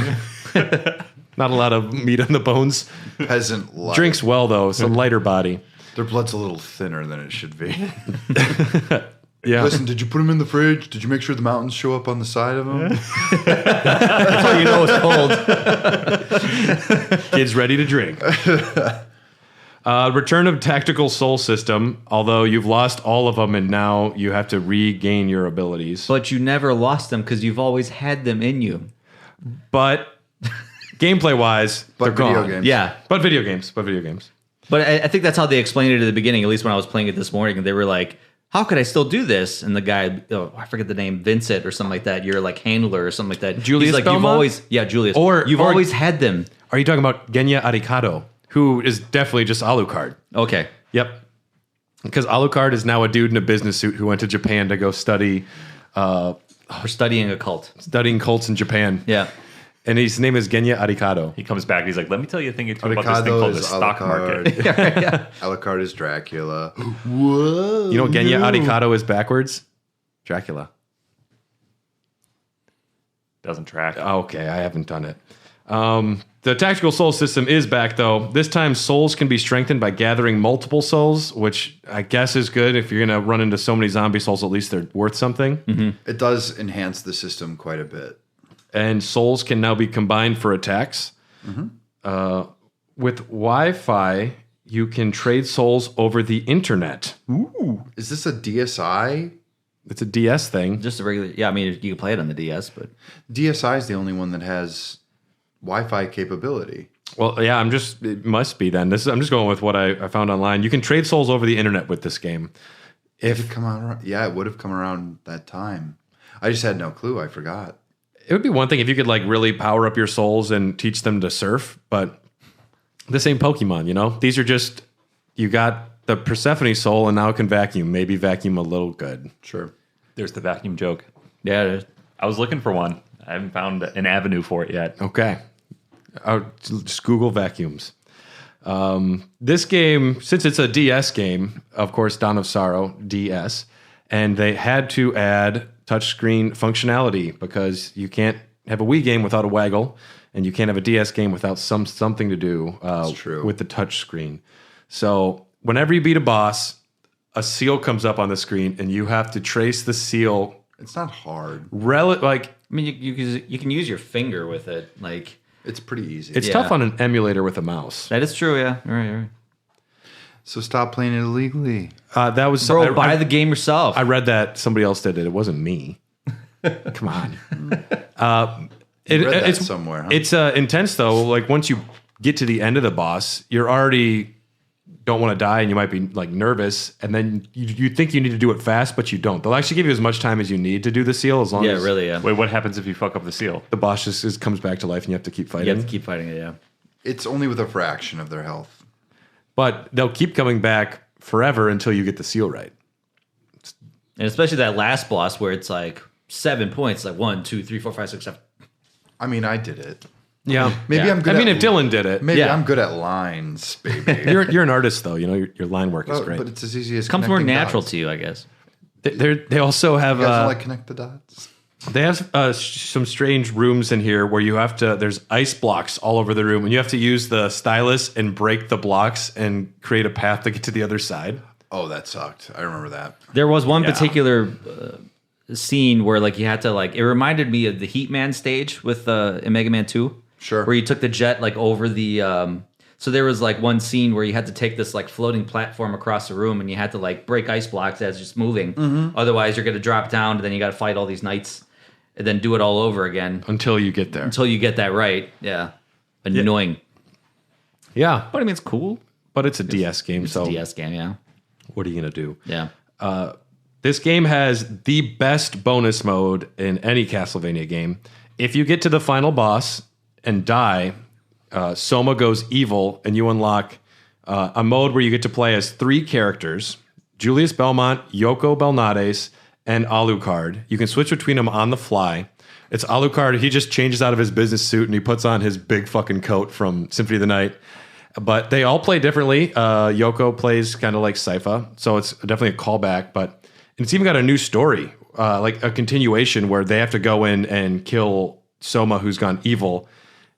Not a lot of meat on the bones. Peasant life. Drinks well, though. It's a lighter body. Their blood's a little thinner than it should be. Yeah. Listen, did you put them in the fridge? Did you make sure the mountains show up on the side of them? That's how you know it's cold. Kids ready to drink. Return of Tactical Soul System. Although you've lost all of them and now you have to regain your abilities. But you never lost them because you've always had them in you. But gameplay-wise, they're video gone. games. Yeah. But video games. But I think that's how they explained it at the beginning, at least when I was playing it this morning. And they were like, how could I still do this? And the guy, I forget the name, Vincent or something like that. You're like handler or something like that. Julius He's like, Belmont? you've always, yeah, Julius. Or you've always had them. Are you talking about Genya Arikado, who is definitely just Alucard? Okay. Yep. Because Alucard is now a dude in a business suit who went to Japan to go studying We're studying a cult. cults in Japan. Yeah. And his name is Genya Arikado. He comes back and he's like, let me tell you a thing or two about this thing Avocado called the is stock Alucard. market. Alucard is Dracula. Whoa. You know what Genya Arikado is backwards? Dracula. Doesn't track. Okay, I haven't done it. The Tactical Soul System is back, though. This time, souls can be strengthened by gathering multiple souls, which I guess is good. If you're going to run into so many zombie souls, at least they're worth something. Mm-hmm. It does enhance the system quite a bit. And souls can now be combined for attacks. With Wi-Fi, you can trade souls over the internet. Ooh. Is this a DSi? It's a DS thing. Just a regular, yeah, I mean, you can play it on the DS, but DSi is the only one that has Wi-Fi capability. Well, yeah, it must be then. I'm just going with what I found online. You can trade souls over the internet with this game. If it come out, yeah, it would have come around that time. I just had no clue. I forgot. It would be one thing if you could like really power up your souls and teach them to surf, but this ain't Pokemon, you know? These are just, you got the Persephone soul and now it can vacuum. Maybe vacuum a little good. Sure. There's the vacuum joke. yeah, it is. I was looking for one. I haven't found an avenue for it yet. Okay. Just Google vacuums. This game, since it's a DS game, of course, Dawn of Sorrow, DS, and they had to add touchscreen functionality because you can't have a Wii game without a waggle, and you can't have a DS game without something to do true. with the touchscreen. So whenever you beat a boss, a seal comes up on the screen, and you have to trace the seal. It's not hard. I mean, you can use your finger with it. Like It's pretty easy. It's tough on an emulator with a mouse. that is true. Yeah, all right. So stop playing it illegally. That was Bro, buy the game yourself. I read that somebody else did it. It wasn't me. Come on. Read that It's somewhere. Huh? It's intense though. Like once you get to the end of the boss, you're already don't want to die, and you might be like nervous, and then you think you need to do it fast, but you don't. They'll actually give you as much time as you need to do the seal, as long as Wait, what happens if you fuck up the seal? the boss just comes back to life, and you have to keep fighting. you have to keep fighting it. Yeah. It's only with a fraction of their health. But they'll keep coming back forever until you get the seal right. And especially that last boss where it's like 7 points, like 1, 2, 3, 4, 5, 6, 7. I mean, I did it. Yeah, Maybe Yeah. I'm good. I mean, at, if Dylan did it, maybe Yeah. I'm good at lines, baby. you're an artist though. You know your line work is Oh, great. but it's as easy as Comes more connecting natural dots. to you, I guess. They also have You guys like connect the dots. they have some strange rooms in here where you have to. There's ice blocks all over the room, and you have to use the stylus and break the blocks and create a path to get to the other side. Oh, that sucked. I remember that. There was one particular scene where like you had to like it reminded me of the Heat Man stage with in Mega Man 2. Sure. Where you took the jet like over the so there was like one scene where you had to take this like floating platform across the room and you had to like break ice blocks as it's moving. Otherwise you're going to drop down and then you got to fight all these knights and then do it all over again Until you get there. until you get that right. Yeah. Annoying. Yeah, But I mean it's cool. but it's a DS game, It's so a DS game, yeah. what are you gonna do? Yeah. This game has the best bonus mode in any Castlevania game. If you get to the final boss and die, Soma goes evil, and you unlock a mode where you get to play as 3 characters: Julius Belmont, Yoko Belnades, and Alucard. You can switch between them on the fly. It's Alucard. He just changes out of his business suit and he puts on his big fucking coat from Symphony of the Night. But they all play differently. Yoko plays kind of like Sypha, so it's definitely a callback. But it's even got a new story, like a continuation where they have to go in and kill Soma, who's gone evil.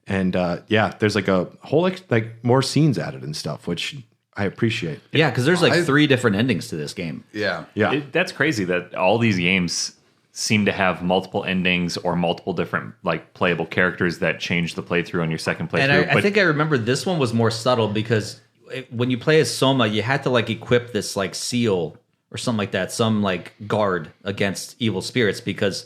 And there's like a whole like more scenes added and stuff, which I appreciate. Yeah, because there's like 3 different endings to this game. Yeah. Yeah, That's crazy that all these games seem to have multiple endings or multiple different like playable characters that change the playthrough on your second playthrough. And I think I remember this one was more subtle because when you play as Soma, you had to like equip this like seal or something like that, some like guard against evil spirits because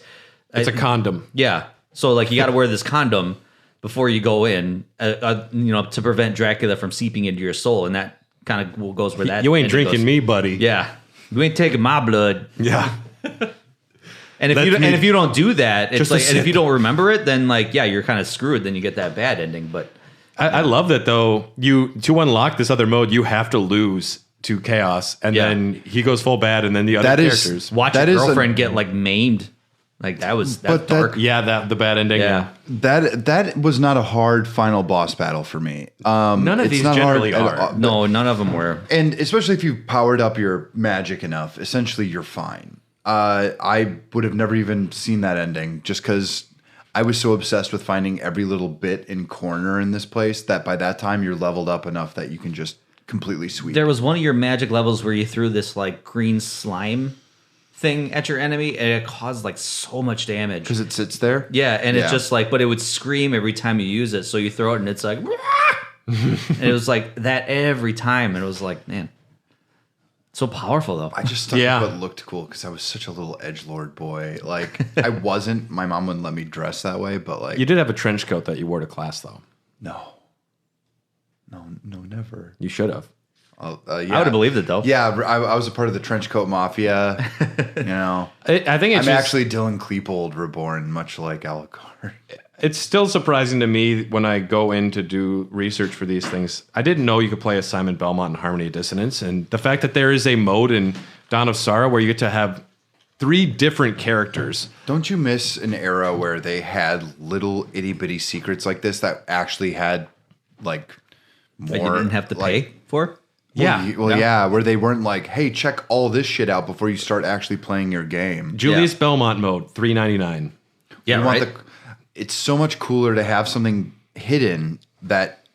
it's a condom. yeah. So like you got to wear this condom before you go in, to prevent Dracula from seeping into your soul, and that kind of goes where that You ain't ending drinking goes. me, buddy. Yeah, you ain't taking my blood. Yeah. And if That's you don't, me. and if you don't do that, it's Just a like, and if sip. you don't remember it, then like you're kind of screwed. Then you get that bad ending. But I love that though. To unlock this other mode, you have to lose to Chaos, and Yeah. then he goes full bad, and then the other That is- characters. watch That your is girlfriend get like maimed, like that's But that- dark. Yeah, the bad ending. Yeah. That was not a hard final boss battle for me. None of it's these not generally hard are. No, none of them were. And especially if you powered up your magic enough, essentially you're fine. I would have never even seen that ending just because I was so obsessed with finding every little bit and corner in this place that by that time you're leveled up enough that you can just completely sweep. There was one of your magic levels where you threw this like green slime thing at your enemy, and it caused like so much damage. because it sits there. Yeah, and Yeah. it's just like, but it would scream every time you use it. So you throw it, and it's like, and it was like that every time, and it was like, man, so powerful though. I just stuck Yeah. with what looked cool because I was such a little edgelord boy. Like I wasn't. My mom wouldn't let me dress that way, but like You did have a trench coat that you wore to class, though. no, never. You should have. Yeah. I would have believed it though. Yeah, I was a part of the trench coat mafia. You know, I think it's I'm just, actually Dylan Kleepold reborn, much like Alucard. it's still surprising to me when I go in to do research for these things. I didn't know you could play as Simon Belmont in Harmony of Dissonance, and the fact that there is a mode in Dawn of Sorrow where you get to have 3 different characters. Don't you miss an era where they had little itty bitty secrets like this that actually had like more? That you didn't have to pay for. Yeah. Where they weren't like, hey, check all this shit out before you start actually playing your game. Julius Belmont mode, $3.99. Yeah, You want right. it's so much cooler to have something hidden that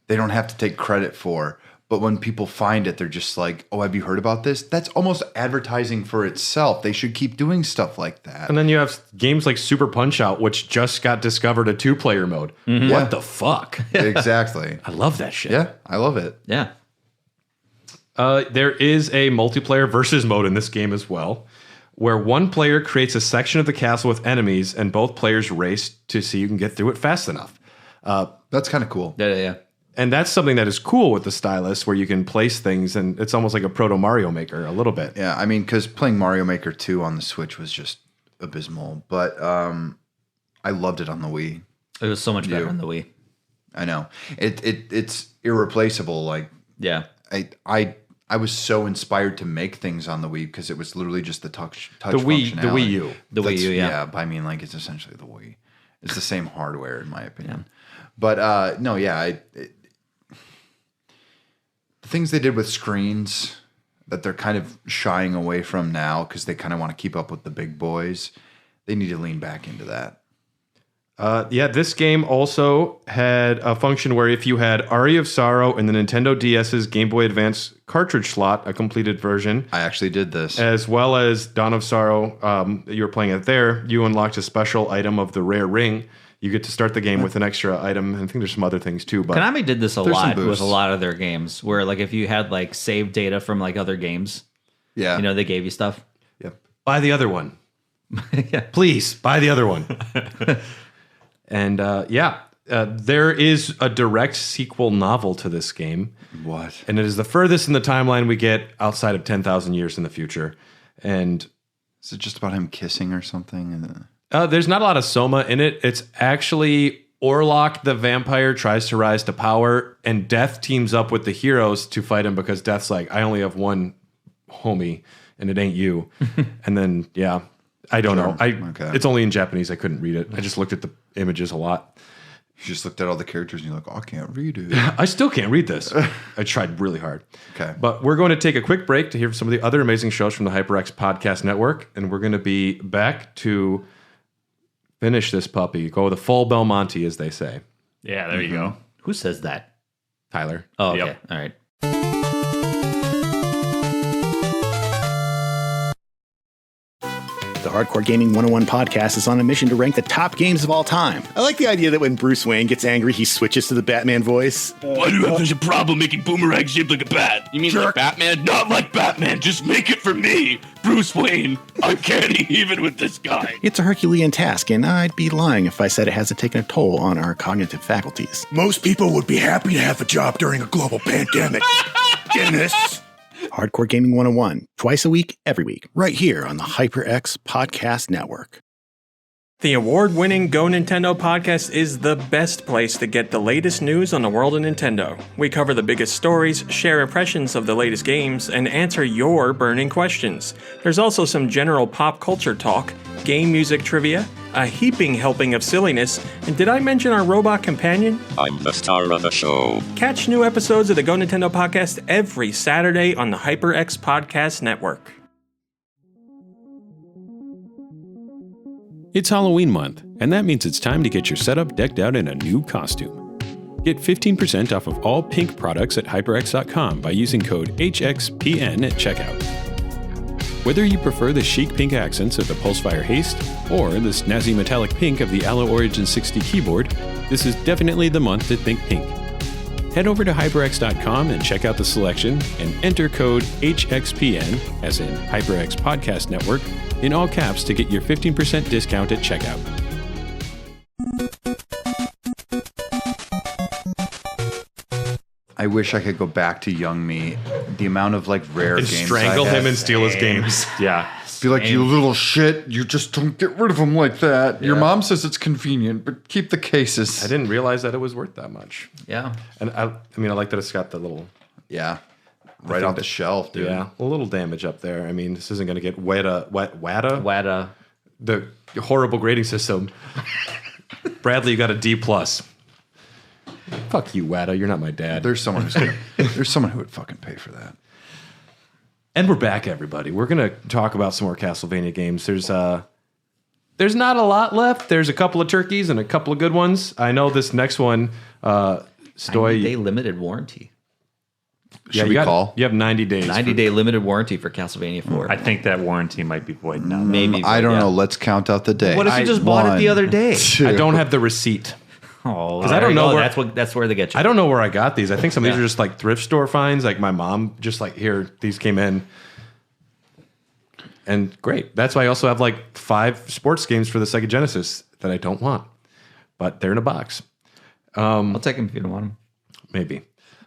they don't have to take credit for, But when people find it, they're just like, oh, have you heard about this? That's almost advertising for itself. They should keep doing stuff like that. And then you have games like Super Punch-Out, which just got discovered a 2-player mode. Yeah. What the fuck? Exactly. I love that shit. Yeah, I love it. Yeah. There is a multiplayer versus mode in this game as well, where one player creates a section of the castle with enemies, and both players race to see who can get through it fast enough. That's kind of cool. Yeah. And that's something that is cool with the stylus, where you can place things, and it's almost like a proto Mario Maker a little bit. Yeah, I mean, because playing Mario Maker 2 on the Switch was just abysmal, but I loved it on the Wii. It was so much better on the Wii. I know. It's irreplaceable. Like, Yeah. I was so inspired to make things on the Wii because it was literally just the touch The Wii functionality. U. The Wii U, yeah. Yeah, but I mean, like, it's essentially the Wii. It's the same hardware, in my opinion. But no, yeah, the things they did with screens that they're kind of shying away from now because they kind of want to keep up with the big boys, they need to lean back into that. This game also had a function where if you had Aria of Sorrow in the Nintendo DS's Game Boy Advance cartridge slot, a completed version, I actually did this. as well as Dawn of Sorrow, you were playing it there, you unlocked a special item of the rare ring. You get to start the game with an extra item. I think there's some other things too. But Konami did this a There's some lot with boosts. a lot of their games, where like if you had like saved data from like other games, Yeah. you know, they gave you stuff. Yep. buy the other one. Yeah. Please buy the other one. And there is a direct sequel novel to this game. What? And it is the furthest in the timeline we get outside of 10,000 years in the future. And Is it just about him kissing or something? there's not a lot of Soma in it. It's actually Orlok the vampire tries to rise to power, and Death teams up with the heroes to fight him because Death's like, I only have one homie, and it ain't you. And then, I don't know. Okay. It's only in Japanese. I couldn't read it. I just looked at the images a lot. You just looked at all the characters and you're like, oh, I can't read it. I still can't read this. I tried really hard. Okay. But we're going to take a quick break to hear some of the other amazing shows from the HyperX Podcast Network. And we're going to be back to finish this puppy. Go the full Belmonty, as they say. Yeah, there you go. Who says that? Tyler. Oh, okay. Yep. All right. The Hardcore Gaming 101 podcast is on a mission to rank the top games of all time. I like the idea that when Bruce Wayne gets angry, he switches to the Batman voice. Why do you have such a problem making Boomerang shaped like a bat? You mean like Batman? Not like Batman, just make it for me! Bruce Wayne, uncanny even with this guy. It's a Herculean task, and I'd be lying if I said it hasn't taken a toll on our cognitive faculties. Most people would be happy to have a job during a global pandemic. Dennis! Hardcore Gaming 101, twice a week, every week, right here on the HyperX Podcast Network. The award-winning Go Nintendo podcast is the best place to get the latest news on the world of Nintendo. We cover the biggest stories, share impressions of the latest games, and answer your burning questions. There's also some general pop culture talk, game music trivia, a heaping helping of silliness, and did I mention our robot companion? I'm the star of the show. Catch new episodes of the Go Nintendo podcast every Saturday on the HyperX Podcast Network. It's Halloween month, and that means it's time to get your setup decked out in a new costume. Get 15% off of all pink products at HyperX.com by using code HXPN at checkout. Whether you prefer the chic pink accents of the Pulsefire Haste or the snazzy metallic pink of the Allo Origin 60 keyboard, this is definitely the month to think pink. Head over to HyperX.com and check out the selection and enter code HXPN, as in HyperX Podcast Network, in all caps to get your 15% discount at checkout. I wish I could go back to young me. The amount of like rare And games strangle I had. him and steal his games. Yeah. Be like, you little shit, you just don't get rid of them like that. Your mom says it's convenient, but keep the cases. I didn't realize that it was worth that much. Yeah. And I like that it's got the little, Yeah. Right off the shelf, dude. a little damage up there. I mean, this isn't going to get WADA, the horrible grading system. Bradley, you got a D+. Fuck you, WADA. You're not my dad. There's someone who's gonna, there's someone who would fucking pay for that. And we're back, everybody. We're going to talk about some more Castlevania games. There's not a lot left. There's a couple of turkeys and a couple of good ones. I know this next one, I need Stoy. a limited warranty. Should we call? You have 90 days. 90-day limited warranty for Castlevania 4. I think that warranty might be void now. Maybe. I don't know. Let's count out the day. What if you just bought it the other day? I don't have the receipt. Oh, I don't know where that's where they get you. I don't know where I got these. I think some of these are just like thrift store finds. Like my mom just like, here, these came in. And great. That's why I also have like 5 sports games for the Sega Genesis that I don't want. But they're in a box. I'll take them if you don't want them. Maybe.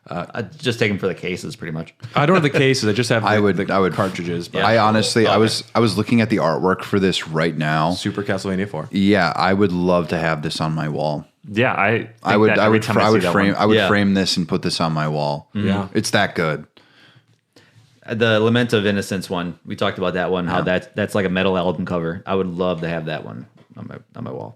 I just take them for the cases, pretty much. I don't have the cases. I just have I would cartridges. But I honestly, I was looking at the artwork for this right now. Super Castlevania 4. Yeah, I would love to have this on my wall. Yeah, I would frame this and put this on my wall. Yeah. It's that good. The Lament of Innocence one, we talked about that one. How that's like a metal album cover. I would love to have that one on my wall.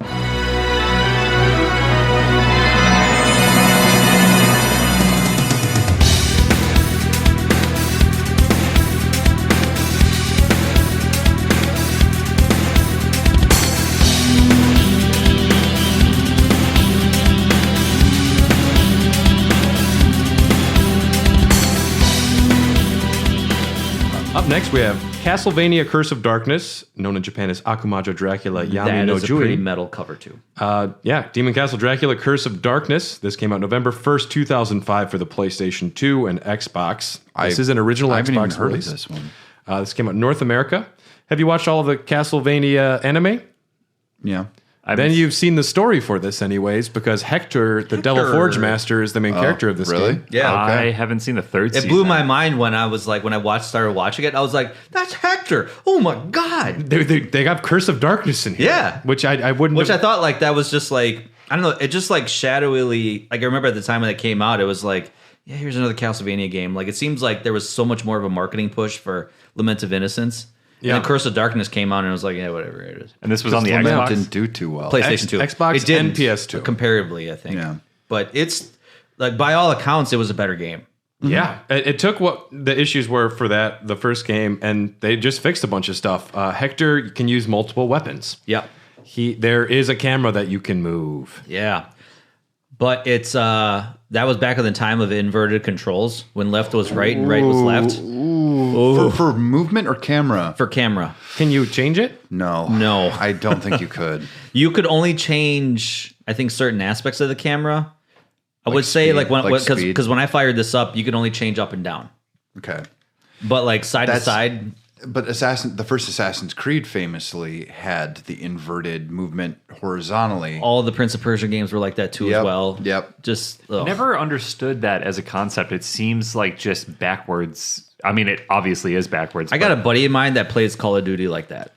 Up next, we have Castlevania Curse of Darkness, known in Japan as Akumajo Dracula Yami That no is a pretty Jui. metal cover too. Demon Castle Dracula Curse of Darkness. This came out November 1st, 2005 for the PlayStation 2 and Xbox. This is an original I haven't even Xbox heard release. of this one. This came out in North America. Have you watched all of the Castlevania anime? Yeah. Then you've seen the story for this anyways, because Hector, the Devil Forge Master, is the main character of this game. Yeah. I haven't seen the third season. It blew my mind when I was like, when I started watching it, I was like, that's Hector. Oh my God. They got Curse of Darkness in here. Yeah. Which I wouldn't Which I thought like that was just like, I don't know, it just like shadowily, like I remember at the time when it came out, it was like, yeah, here's another Castlevania game. Like it seems like there was so much more of a marketing push for Lament of Innocence. Yeah. And then Curse of Darkness came out and I was like, yeah, whatever it is. And this was on the Lament Xbox? didn't do too well. PlayStation 2. Xbox it didn't, and PS2. Comparatively, I think. Yeah. But it's, like by all accounts, it was a better game. Yeah, it took what the issues were for the first game, and they just fixed a bunch of stuff. Hector can use multiple weapons. Yep. There is a camera that you can move. Yeah. But it's that was back in the time of inverted controls when left was right and right was left. For movement or camera? For camera. Can you change it? No. No. I don't think you could. You could only change, I think, certain aspects of the camera. I would say speed, because when I fired this up, you could only change up and down. Okay. But like side to side. But the first Assassin's Creed famously had the inverted movement horizontally. All the Prince of Persia games were like that too as well. Yep. Just Never understood that as a concept. It seems like just backwards. I mean, it obviously is backwards. I got a buddy of mine that plays Call of Duty like that.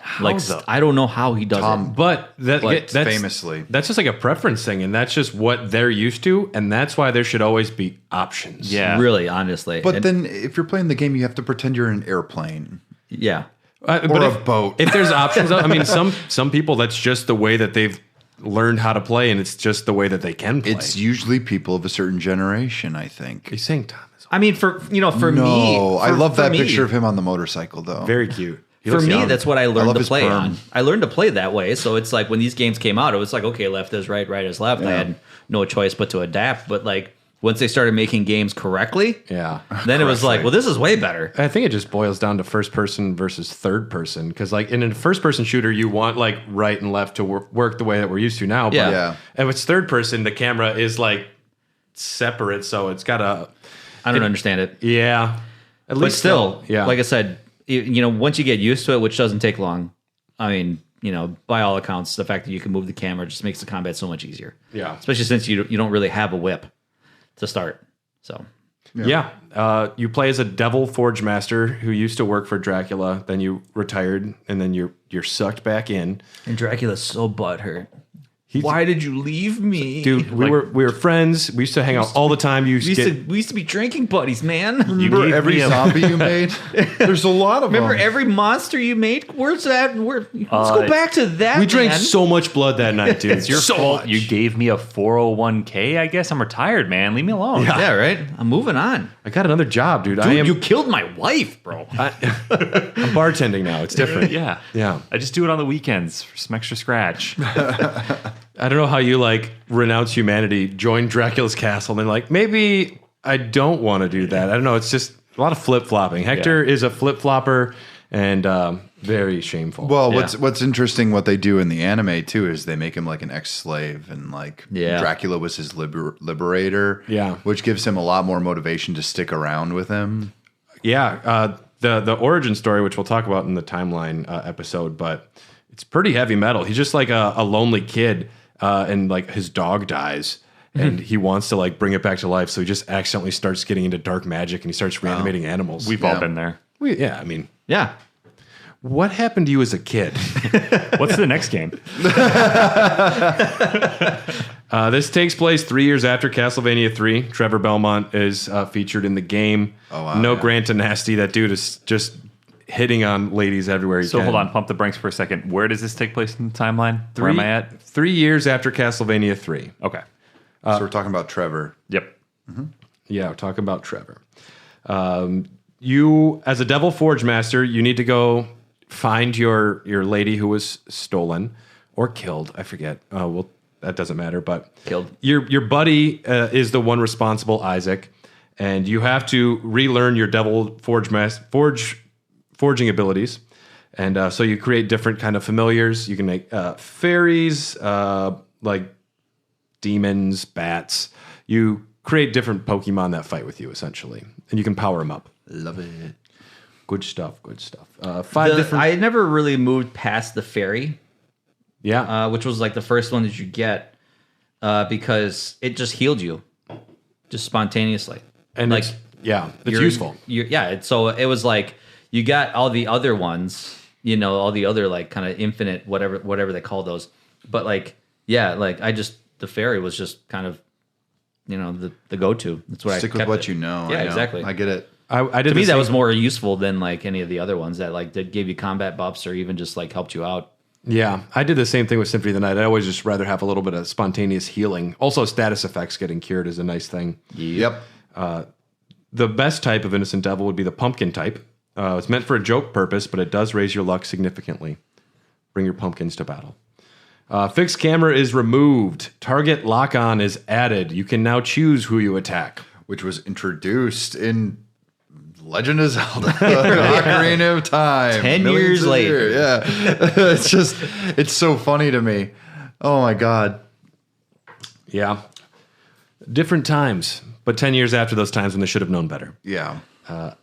I don't know how he does it. But that's famously. That's just like a preference thing, and that's just what they're used to, and that's why there should always be options. Yeah. Really, honestly. But then if you're playing the game, you have to pretend you're in an airplane. Yeah. But a boat. If there's options, I mean, some people, that's just the way that they've learned how to play, and it's just the way that they can play. It's usually people of a certain generation, I think. He's saying Thomas. I mean, for me. I love that picture of him on the motorcycle, though. Very cute. For me, that's what I learned to his play perm. on. I learned to play that way. So it's like when these games came out, it was like, okay, left is right, right is left. I had no choice but to adapt. But like once they started making games correctly, then it was like, well, this is way better. I think it just boils down to first person versus third person, because like in a first person shooter, you want like right and left to work the way that we're used to now. But Yeah. and with third person, the camera is like separate, so it's got a. I don't understand it. Yeah, at But least still, yeah. like I said, once you get used to it, which doesn't take long, I mean, by all accounts, the fact that you can move the camera just makes the combat so much easier. Yeah. Especially since you don't really have a whip to start. So. Yeah. You play as a devil forge master who used to work for Dracula, then you retired, and then you're sucked back in. And Dracula's so butthurt. Why did you leave me? Dude, we were friends. We used to hang out all the time. We used to be drinking buddies, man. Remember every zombie you made? There's a lot of Remember them. every monster you made? Where's that? Let's go back to that. We drank man. so much blood that night, dude. It's your fault. You gave me a 401k. I guess I'm retired, man. Leave me alone. Yeah, right? I'm moving on. I got another job, dude. You killed my wife, bro. I'm bartending now. It's different. Yeah. Yeah. I just do it on the weekends for some extra scratch. I don't know how you like renounce humanity, join Dracula's castle, and then like maybe I don't want to do that. I don't know. It's just a lot of flip-flopping. Hector is a flip-flopper and very shameful. Well, what's interesting, what they do in the anime too, is they make him like an ex-slave, and like Dracula was his liberator. Yeah, which gives him a lot more motivation to stick around with him. Yeah, the origin story, which we'll talk about in the timeline episode, but it's pretty heavy metal. He's just like a lonely kid, and like his dog dies. And he wants to like bring it back to life, so he just accidentally starts getting into dark magic, and he starts reanimating animals. We've all been there. I mean, what happened to you as a kid? What's the next game? This takes place 3 years after Castlevania 3. Trevor Belmont is featured in the game. Oh, wow, no Grant and Nasty. That dude is just hitting on ladies everywhere he can. Hold on, pump the brakes for a second. Where does this take place in the timeline? Where am I at? 3 years after Castlevania 3. Okay. So we're talking about Trevor. Yep. Mm-hmm. Yeah, we're talking about Trevor. You, as a Devil Forge master, you need to go find your lady who was stolen or killed. I forget. Well, that doesn't matter. But killed. Your buddy is the one responsible, Isaac, and you have to relearn your Devil Forge forging abilities. And so you create different kind of familiars. You can make fairies, like demons, bats. You create different Pokemon that fight with you, essentially, and you can power them up. Love it. Good stuff. I never really moved past the fairy. Yeah. Which was like the first one that you get because it just healed you just spontaneously. And like, it's useful. So it was like you got all the other ones, all the other like kind of infinite, whatever they call those. But like, the fairy was just kind of, the go-to. That's what Stick with what you know. Yeah, exactly. I get it. I did to me, that was more useful than like any of the other ones that like that gave you combat buffs or even just like helped you out. Yeah, I did the same thing with Symphony of the Night. I always just rather have a little bit of spontaneous healing. Also, status effects getting cured is a nice thing. Yep. The best type of Innocent Devil would be the pumpkin type. It's meant for a joke purpose, but it does raise your luck significantly. Bring your pumpkins to battle. Fixed camera is removed. Target lock-on is added. You can now choose who you attack. Which was introduced in Legend of Zelda, Ocarina of Time. 10 years later. Yeah. It's so funny to me. Oh my God. Yeah. Different times, but 10 years after those times when they should have known better. Yeah.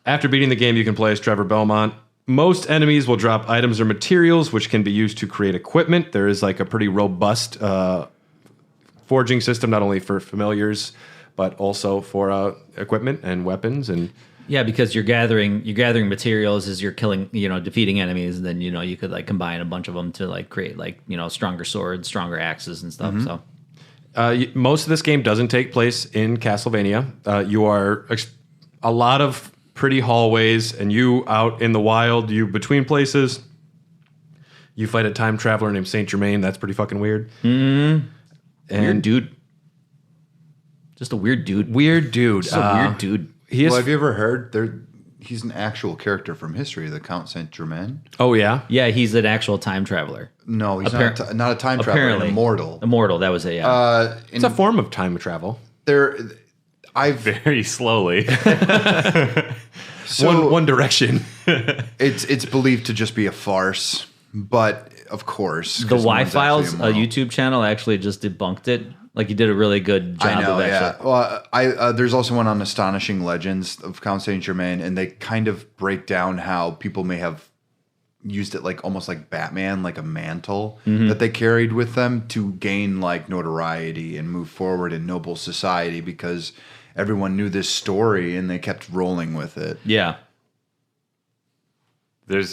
After beating the game, you can play as Trevor Belmont. Most enemies will drop items or materials which can be used to create equipment. There is like a pretty robust forging system, not only for familiars, but also for equipment and weapons. And yeah, because you're gathering materials as you're killing, defeating enemies, and then you could like combine a bunch of them to like create like stronger swords, stronger axes, and stuff. So most of this game doesn't take place in Castlevania. You are a lot of pretty hallways, and you out in the wild, you between places. You fight a time traveler named Saint Germain. That's pretty fucking weird. Mm-hmm. And weird dude. Just a weird dude. Weird dude. Just a weird dude. Have you ever heard he's an actual character from history, the Count Saint Germain? Oh, yeah? Yeah, he's an actual time traveler. No, he's not a time traveler, an immortal. Immortal, that was it, yeah. It's a form of time travel. Very slowly. One direction. It's believed to just be a farce, but of course. The Y-Files, a YouTube channel, actually just debunked it. Like, he did a really good job of actually. Yeah. Well, there's also one on Astonishing Legends of Count Saint Germain, and they kind of break down how people may have used it like almost like Batman, like a mantle that they carried with them to gain like notoriety and move forward in noble society because everyone knew this story and they kept rolling with it. Yeah.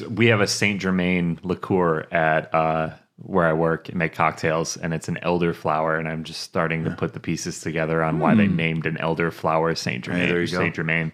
We have a Saint Germain liqueur at where I work and make cocktails, and it's an elderflower, and I'm just starting to put the pieces together on why they named an elderflower Saint Germain. There you go. Saint Germain.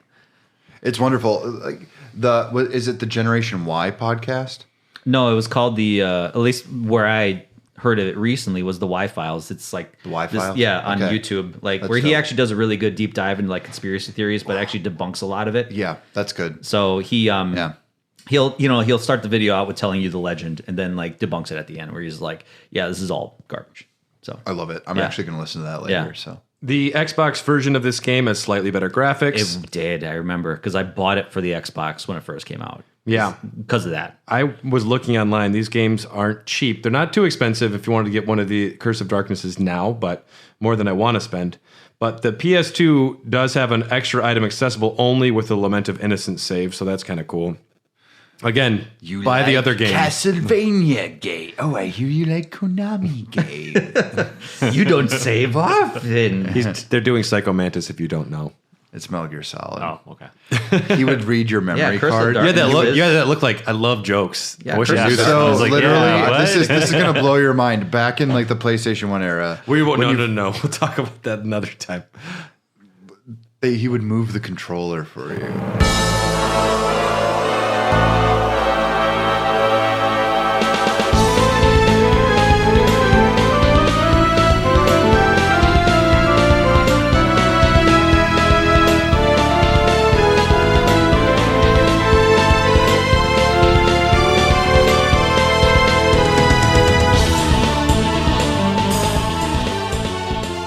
It's wonderful. Like is it the Generation Y podcast? No, it was called the at least where I heard of it recently was the Y-Files. It's like the Y-Files, on YouTube, like that's where he actually does a really good deep dive into like conspiracy theories, but actually debunks a lot of it. Yeah, that's good. So he'll start the video out with telling you the legend and then like debunks it at the end where he's like, yeah, this is all garbage. So I love it. I'm actually going to listen to that later. Yeah. So The Xbox version of this game has slightly better graphics. It did, I remember, because I bought it for the Xbox when it first came out. Yeah. Because of that. I was looking online. These games aren't cheap. They're not too expensive if you wanted to get one of the Curse of Darknesses now, but more than I want to spend. But the PS2 does have an extra item accessible only with the Lament of Innocence save, so that's kind of cool. Again, buy the other game. Castlevania game. Oh, I hear you like Konami game. You don't save often. They're doing Psycho Mantis if you don't know. It's Metal Gear Solid. Oh, okay. He would read your memory Curse of card. Darkness. That looked like I love jokes. Yeah, I wish I Curse knew of that. So I was like, literally, yeah, this is going to blow your mind. Back in like the PlayStation 1 era, We won't. No. We'll talk about that another time. he would move the controller for you.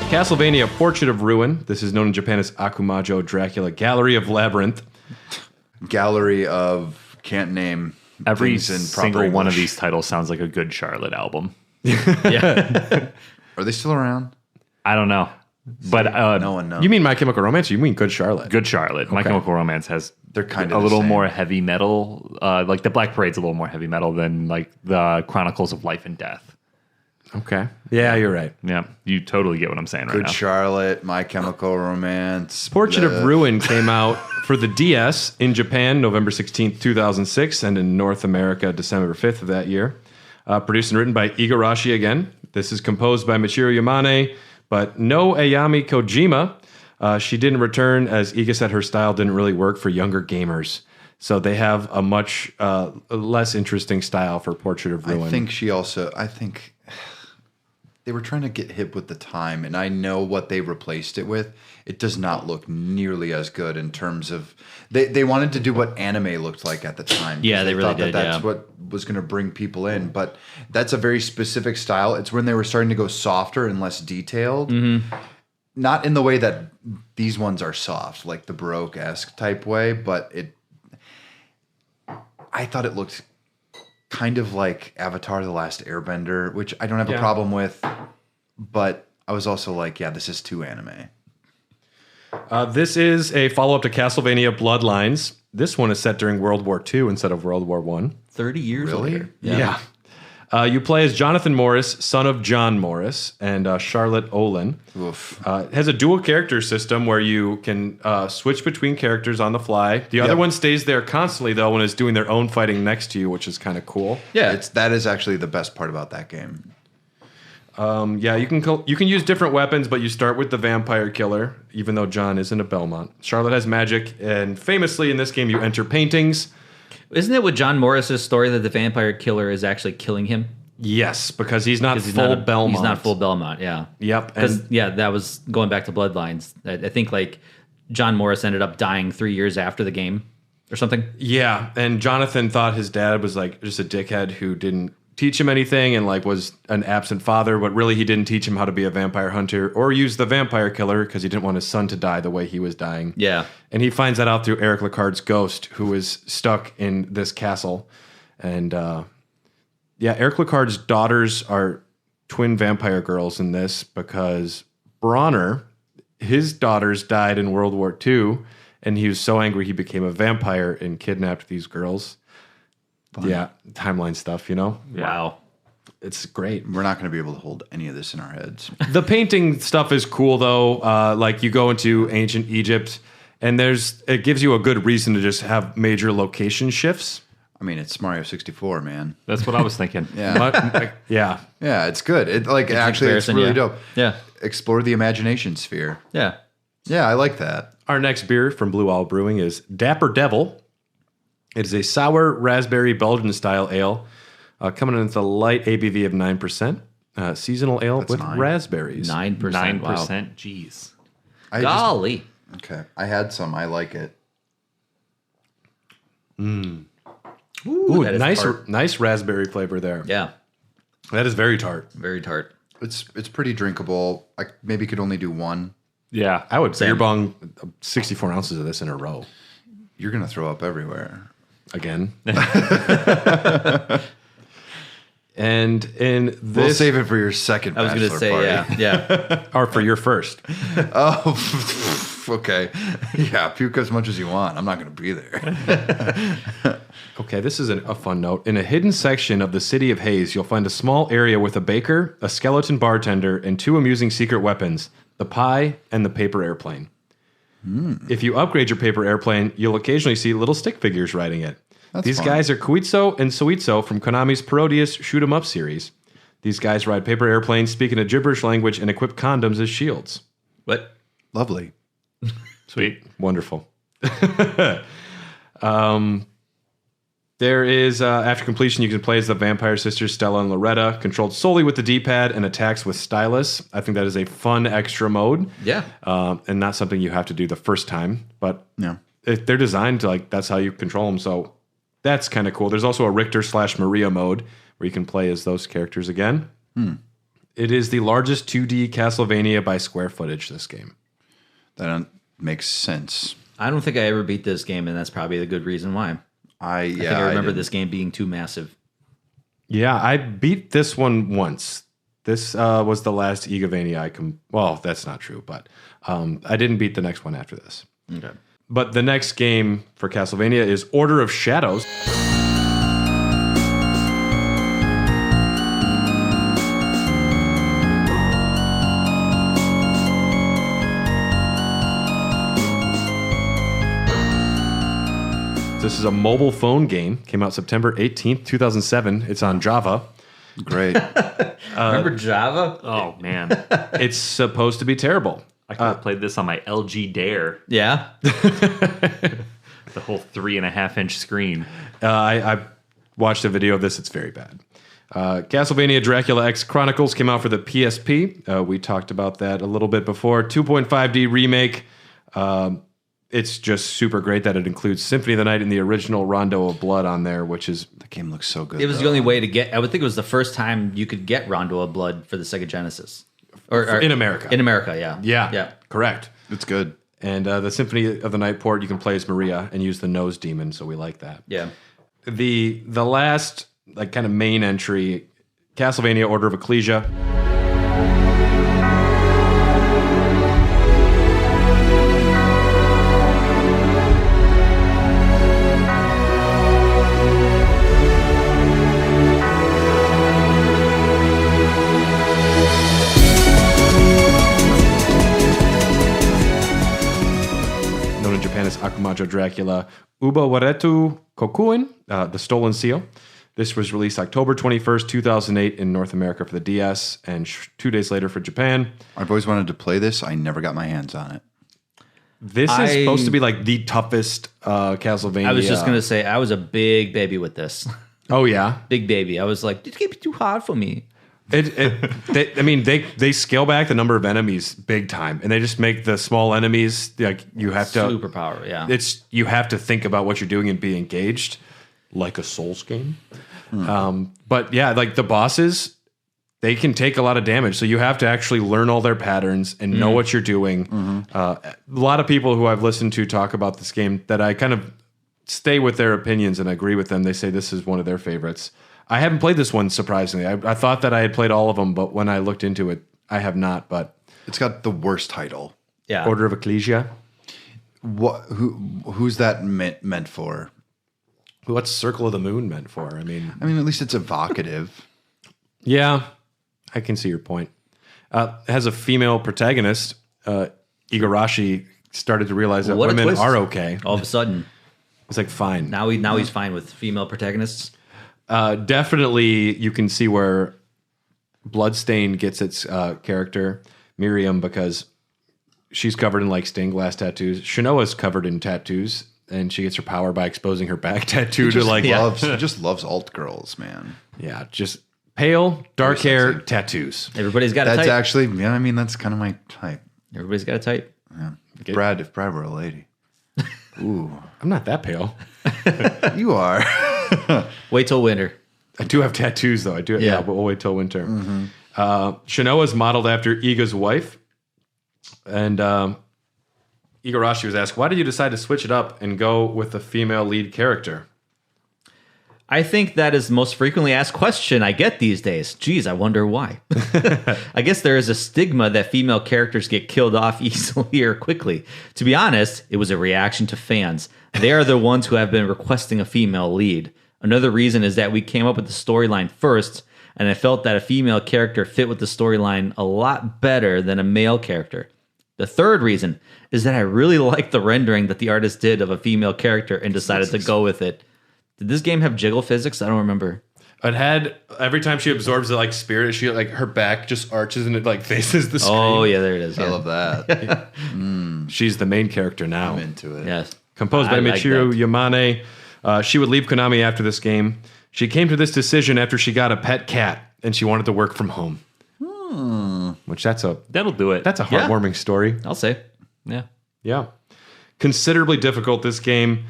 Castlevania Portrait of Ruin. This is known in Japan as Akumajo Dracula Gallery of Labyrinth. Gallery of can't name Every things in proper single one of English. these titles sounds like a Good Charlotte album. Yeah. Are they still around? I don't know. But No one knows. You mean My Chemical Romance or you mean Good Charlotte? Good Charlotte. My Chemical Romance has They're kind a of the little same. more heavy metal. Like the Black Parade's a little more heavy metal than like the Chronicles of Life and Death. Okay. Yeah, you're right. Yeah, you totally get what I'm saying right Good now. Charlotte, My Chemical Romance. Portrait of Ruin came out for the DS in Japan November 16th, 2006, and in North America December 5th of that year. Produced and written by Igarashi again. This is composed by Michiru Yamane, but no Ayami Kojima. She didn't return as Iga said her style didn't really work for younger gamers. So they have a much less interesting style for Portrait of Ruin. I think they were trying to get hip with the time, and I know what they replaced it with. It does not look nearly as good in terms of they wanted to do what anime looked like at the time. Yeah, they really thought did, That's yeah. what was going to bring people in, but that's a very specific style. It's when they were starting to go softer and less detailed. Mm-hmm. Not in the way that these ones are soft, like the Baroque-esque type way, but I thought it looked kind of like Avatar: The Last Airbender, which I don't have a problem with, but I was also like, yeah, this is too anime. This is a follow-up to Castlevania Bloodlines. This one is set during World War II instead of World War I. 30 years Really? later. Yeah. You play as Jonathan Morris, son of John Morris, and Charlotte Olin. Oof. It has a dual character system where you can switch between characters on the fly. The other one stays there constantly, though, and is doing their own fighting next to you, which is kind of cool. Yeah. That is actually the best part about that game. You can use different weapons, but you start with the vampire killer, even though John isn't a Belmont. Charlotte has magic, and famously in this game, you enter paintings. Isn't it with John Morris's story that the vampire killer is actually killing him? Yes, because he's not Because full Belmont. He's not full Belmont, yeah. Yep. Because, And that was going back to Bloodlines. I think, like, John Morris ended up dying 3 years after the game or something. yeah, and Jonathan thought his dad was like just a dickhead who didn't teach him anything and like was an absent father, but really he didn't teach him how to be a vampire hunter or use the vampire killer because he didn't want his son to die the way he was dying. Yeah. And he finds that out through Eric Lecard's ghost, who is stuck in this castle. And Eric Lecard's daughters are twin vampire girls in this because Bronner, his daughters died in World War II, and he was so angry he became a vampire and kidnapped these girls. Fun. Yeah, timeline stuff, you know? Wow. It's great. We're not going to be able to hold any of this in our heads. The painting stuff is cool, though. Like, you go into ancient Egypt, and it gives you a good reason to just have major location shifts. I mean, it's Mario 64, man. That's what I was thinking. Yeah. Yeah. Yeah, it's good. It's really comparison, dope. Yeah. Explore the imagination sphere. Yeah. Yeah, I like that. Our next beer from Blue Owl Brewing is Dapper Devil. It is a sour raspberry Belgian-style ale, coming in with a light ABV of 9%. Seasonal ale with 9. raspberries. 9%. 9%. Wow. Jeez. Golly. Okay, I had some. I like it. Ooh, that is nice, tart. nice raspberry flavor there. Yeah. That is very tart. Very tart. It's pretty drinkable. I maybe could only do one. Yeah. I would beer bong 64 ounces of this in a row. You're gonna throw up everywhere. Again. And in this, We'll save it for your second. I was going to say, party. yeah. or for your first. Oh, okay. Yeah, puke as much as you want. I'm not going to be there. Okay, this is a fun note. In a hidden section of the city of Hayes, you'll find a small area with a baker, a skeleton bartender, and 2 amusing secret weapons, the pie and the paper airplane. If you upgrade your paper airplane, you'll occasionally see little stick figures riding it. These fun. guys are Koitsu and Soitsu from Konami's parodious Shoot 'em Up series. These guys ride paper airplanes, speak in a gibberish language, and equip condoms as shields. What? Lovely. Sweet. Wonderful. There is, after completion, you can play as the vampire sisters Stella and Loretta, controlled solely with the D-pad and attacks with stylus. I think that is a fun extra mode. Yeah. And not something you have to do the first time. But Yeah. they're designed to, that's how you control them. So that's kind of cool. There's also a Richter/Maria mode where you can play as those characters again. It is the largest 2D Castlevania by square footage, this game. That makes sense. I don't think I ever beat this game, and that's probably the good reason why. I think I remember this game being too massive. Yeah, I beat this one once. This was the last Igavania well, that's not true, but I didn't beat the next one after this. Okay. But the next game for Castlevania is Order of Shadows. This is a mobile phone game. Came out September 18th, 2007. It's on Java. Great. Remember Java? Oh, man. It's supposed to be terrible. I could have played this on my LG Dare. Yeah. The whole 3.5-inch screen. I watched a video of this. It's very bad. Castlevania Dracula X Chronicles came out for the PSP. We talked about that a little bit before. 2.5D remake. It's just super great that it includes Symphony of the Night and the original Rondo of Blood on there, which is... The game looks so good. It was the only way to get... I would think it was the first time you could get Rondo of Blood for the Sega Genesis. Or in America. In America, yeah. Yeah, correct. It's good. And the Symphony of the Night port, you can play as Maria and use the Nose Demon, so we like that. Yeah. The last kind of main entry, Castlevania Order of Ecclesia. Known in Japan as Akumajo Dracula, Uba Waretu Kokuin, The Stolen Seal. This was released October 21st, 2008 in North America for the DS and 2 days later for Japan. I've always wanted to play this. I never got my hands on it. This is supposed to be like the toughest Castlevania. I was just going to say, I was a big baby with this. Oh, yeah? Big baby. I was like, this game is too hard for me. They scale back the number of enemies big time, and they just make the small enemies like you have to superpower. Yeah, you have to think about what you're doing and be engaged, like a Souls game. But yeah, like the bosses, they can take a lot of damage, so you have to actually learn all their patterns and know what you're doing. A lot of people who I've listened to talk about this game that I kind of stay with their opinions and agree with them. They say this is one of their favorites. I haven't played this one, surprisingly. I thought that I had played all of them, but when I looked into it, I have not. But it's got the worst title. Yeah, Order of Ecclesia. Who's that meant for? What's Circle of the Moon meant for? I mean, at least it's evocative. Yeah, I can see your point. It has a female protagonist. Igarashi started to realize that women are okay. All of a sudden, it's like fine. Now he's fine with female protagonists. Definitely, you can see where Bloodstained gets its character, Miriam, because she's covered in like stained glass tattoos. Shanoa's covered in tattoos, and she gets her power by exposing her back tattoo to like... He just loves alt girls, man. Yeah, just pale, dark hair, tattoos. Everybody's got a type. That's actually, that's kind of my type. Everybody's got a type. Yeah. If Brad were a lady. Ooh. I'm not that pale. You are. Wait till winter. I do have tattoos, though. I do. Yeah, but we'll wait till winter. Shanoa's modeled after Iga's wife. And Igarashi was asked, why did you decide to switch it up and go with the female lead character? I think that is the most frequently asked question I get these days. Geez, I wonder why. I guess there is a stigma that female characters get killed off easily or quickly. To be honest, it was a reaction to fans. They are the ones who have been requesting a female lead. Another reason is that we came up with the storyline first, and I felt that a female character fit with the storyline a lot better than a male character. The third reason is that I really liked the rendering that the artist did of a female character and decided to go with it. Did this game have jiggle physics? I don't remember. It had, every time she absorbs the like spirit, she like her back just arches and it like faces the screen. Oh yeah, there it is. I Yeah. love that. She's the main character now. I'm into it. Yes. Composed by I like Michiru that. Yamane. She would leave Konami after this game. She came to this decision after she got a pet cat and she wanted to work from home. Which That'll do it. that's a heartwarming story. I'll say. Yeah. Yeah. Considerably difficult, this game.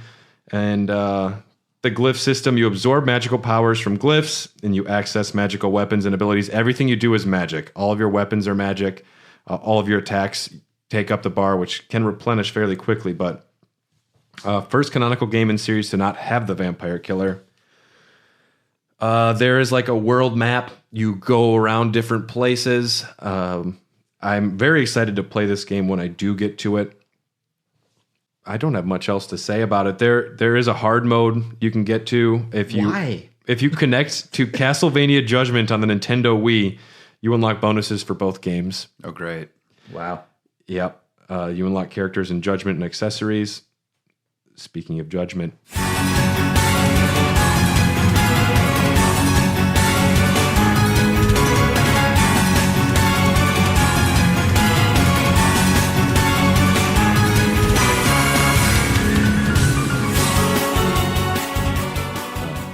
And the glyph system, you absorb magical powers from glyphs and you access magical weapons and abilities. Everything you do is magic. All of your weapons are magic. All of your attacks take up the bar, which can replenish fairly quickly. But first canonical game in series to not have the vampire killer. There is like a world map. You go around different places. I'm very excited to play this game when I do get to it. I don't have much else to say about it. There is a hard mode you can get to if you Why? if you connect to Castlevania Judgment on the Nintendo Wii, you unlock bonuses for both games. Oh, great. Wow. Yep. You unlock characters in Judgment and accessories. Speaking of Judgment.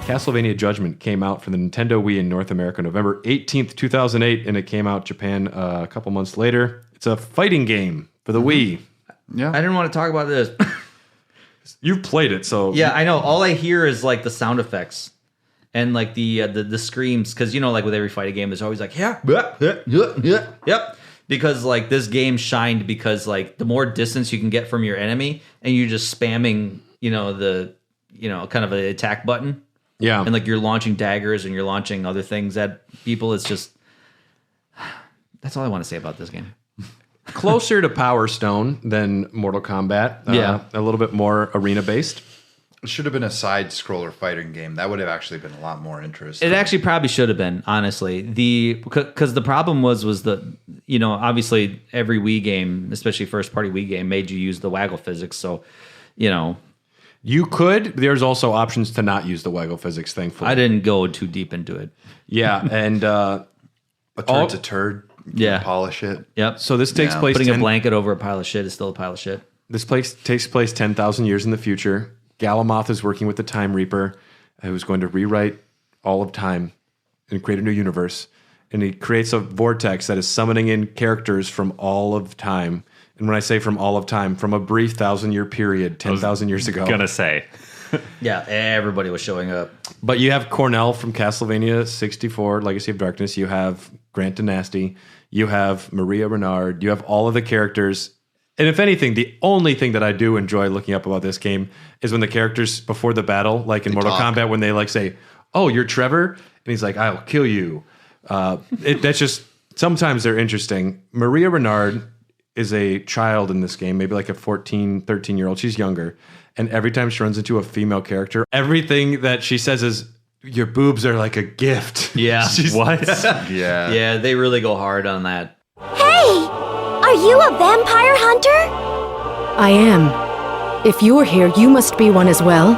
Castlevania Judgment came out for the Nintendo Wii in North America November 18th, 2008, and it came out Japan a couple months later. It's a fighting game for the Wii. Yeah. I didn't want to talk about this. You've played it, so... Yeah, I know. All I hear is like the sound effects and like the screams. Because, you know, like with every fighting game, there's always like, yep. Because like this game shined because like the more distance you can get from your enemy and you're just spamming, kind of an attack button. Yeah. And like you're launching daggers and you're launching other things at people. It's just, that's all I want to say about this game. Closer to Power Stone than Mortal Kombat. Yeah. A little bit more arena-based. It should have been a side-scroller fighting game. That would have actually been a lot more interesting. It actually probably should have been, honestly. Because the problem was obviously every Wii game, especially first-party Wii game, made you use the waggle physics. So, You could. There's also options to not use the waggle physics, thankfully. I didn't go too deep into it. Yeah, and... a turd's a turd. You Yeah. can polish it. Yep. So this takes place... Putting a blanket over a pile of shit is still a pile of shit. This place takes place 10,000 years in the future. Galamoth is working with the Time Reaper, who's going to rewrite all of time and create a new universe. And he creates a vortex that is summoning in characters from all of time. And when I say from all of time, from a brief 1,000-year period, 10,000 years ago. Gonna say. Yeah, everybody was showing up. But you have Cornell from Castlevania 64, Legacy of Darkness. You have Grant Dynasty. You have Maria Renard. You have all of the characters. And if anything, the only thing that I do enjoy looking up about this game is when the characters before the battle, like in Mortal Kombat, when they like say, "Oh, you're Trevor," and he's like, "I'll kill you." That's just sometimes they're interesting. Maria Renard is a child in this game, maybe like a 14, 13-year-old. She's younger. And every time she runs into a female character, everything that she says is, "Your boobs are like a gift." Yeah. What? Yeah. Yeah, they really go hard on that. Hey! Are you a vampire hunter? I am. If you're here, you must be one as well.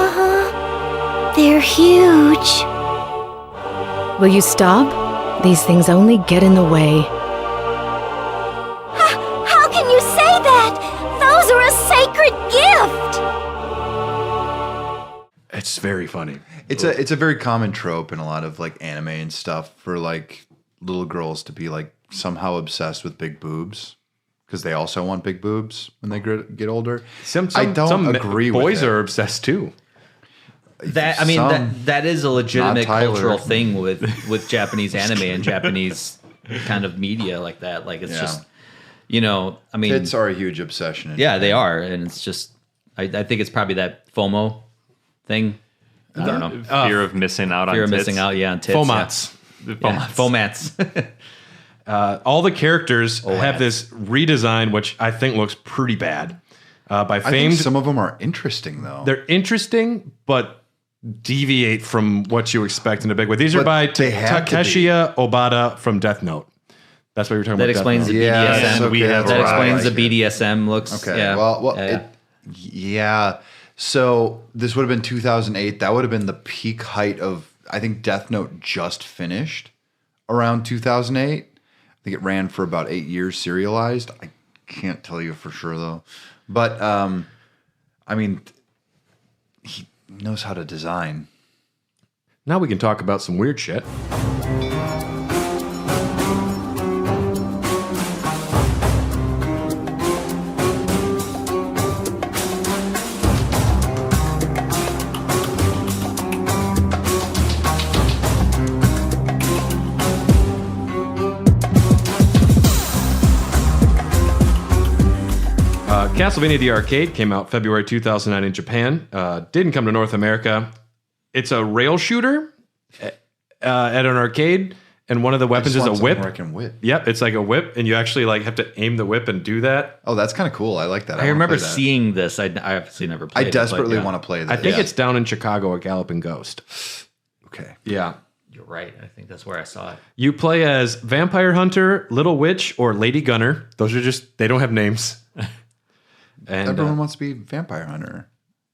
Uh-huh. They're huge. Will you stop? These things only get in the way. How can you say that? Those are a sacred gift! It's very funny. It's a very common trope in a lot of like anime and stuff for like little girls to be like somehow obsessed with big boobs because they also want big boobs when they get older. Some I don't agree with boys it. are obsessed too. That I mean that is a legitimate cultural thing with Japanese anime and Japanese kind of media like that. Like it's just I mean kids are a huge obsession. Yeah, they are, and it's just I think it's probably that FOMO thing. I don't know. Fear of missing out on tits. Fear of missing out, on tits. FOMATs. Yeah. FOMATs. All the characters have this redesign, which I think looks pretty bad. By famed, I think some of them are interesting though. They're interesting, but deviate from what you expect in a big way. These are by Takeshi Obata from Death Note. That's what you're talking about. That explains the BDSM. That explains the BDSM looks. Okay. Yeah. Well, So this would have been 2008. That would have been the peak height of, I think Death Note just finished around 2008. I think it ran for about 8 years serialized. I can't tell you for sure though. But, I mean, he knows how to design. Now we can talk about some weird shit. Castlevania the Arcade came out February 2009 in Japan. Didn't come to North America. It's a rail shooter at an arcade, and one of the weapons is a whip. Yep, it's like a whip, and you actually like have to aim the whip and do that. Oh, that's kind of cool. I like that. I remember seeing this. I obviously never played it. I desperately want to play this. I think it's down in Chicago at Galloping Ghost. Okay. Yeah. You're right. I think that's where I saw it. You play as Vampire Hunter, Little Witch, or Lady Gunner. Those are just, they don't have names. And everyone wants to be Vampire Hunter.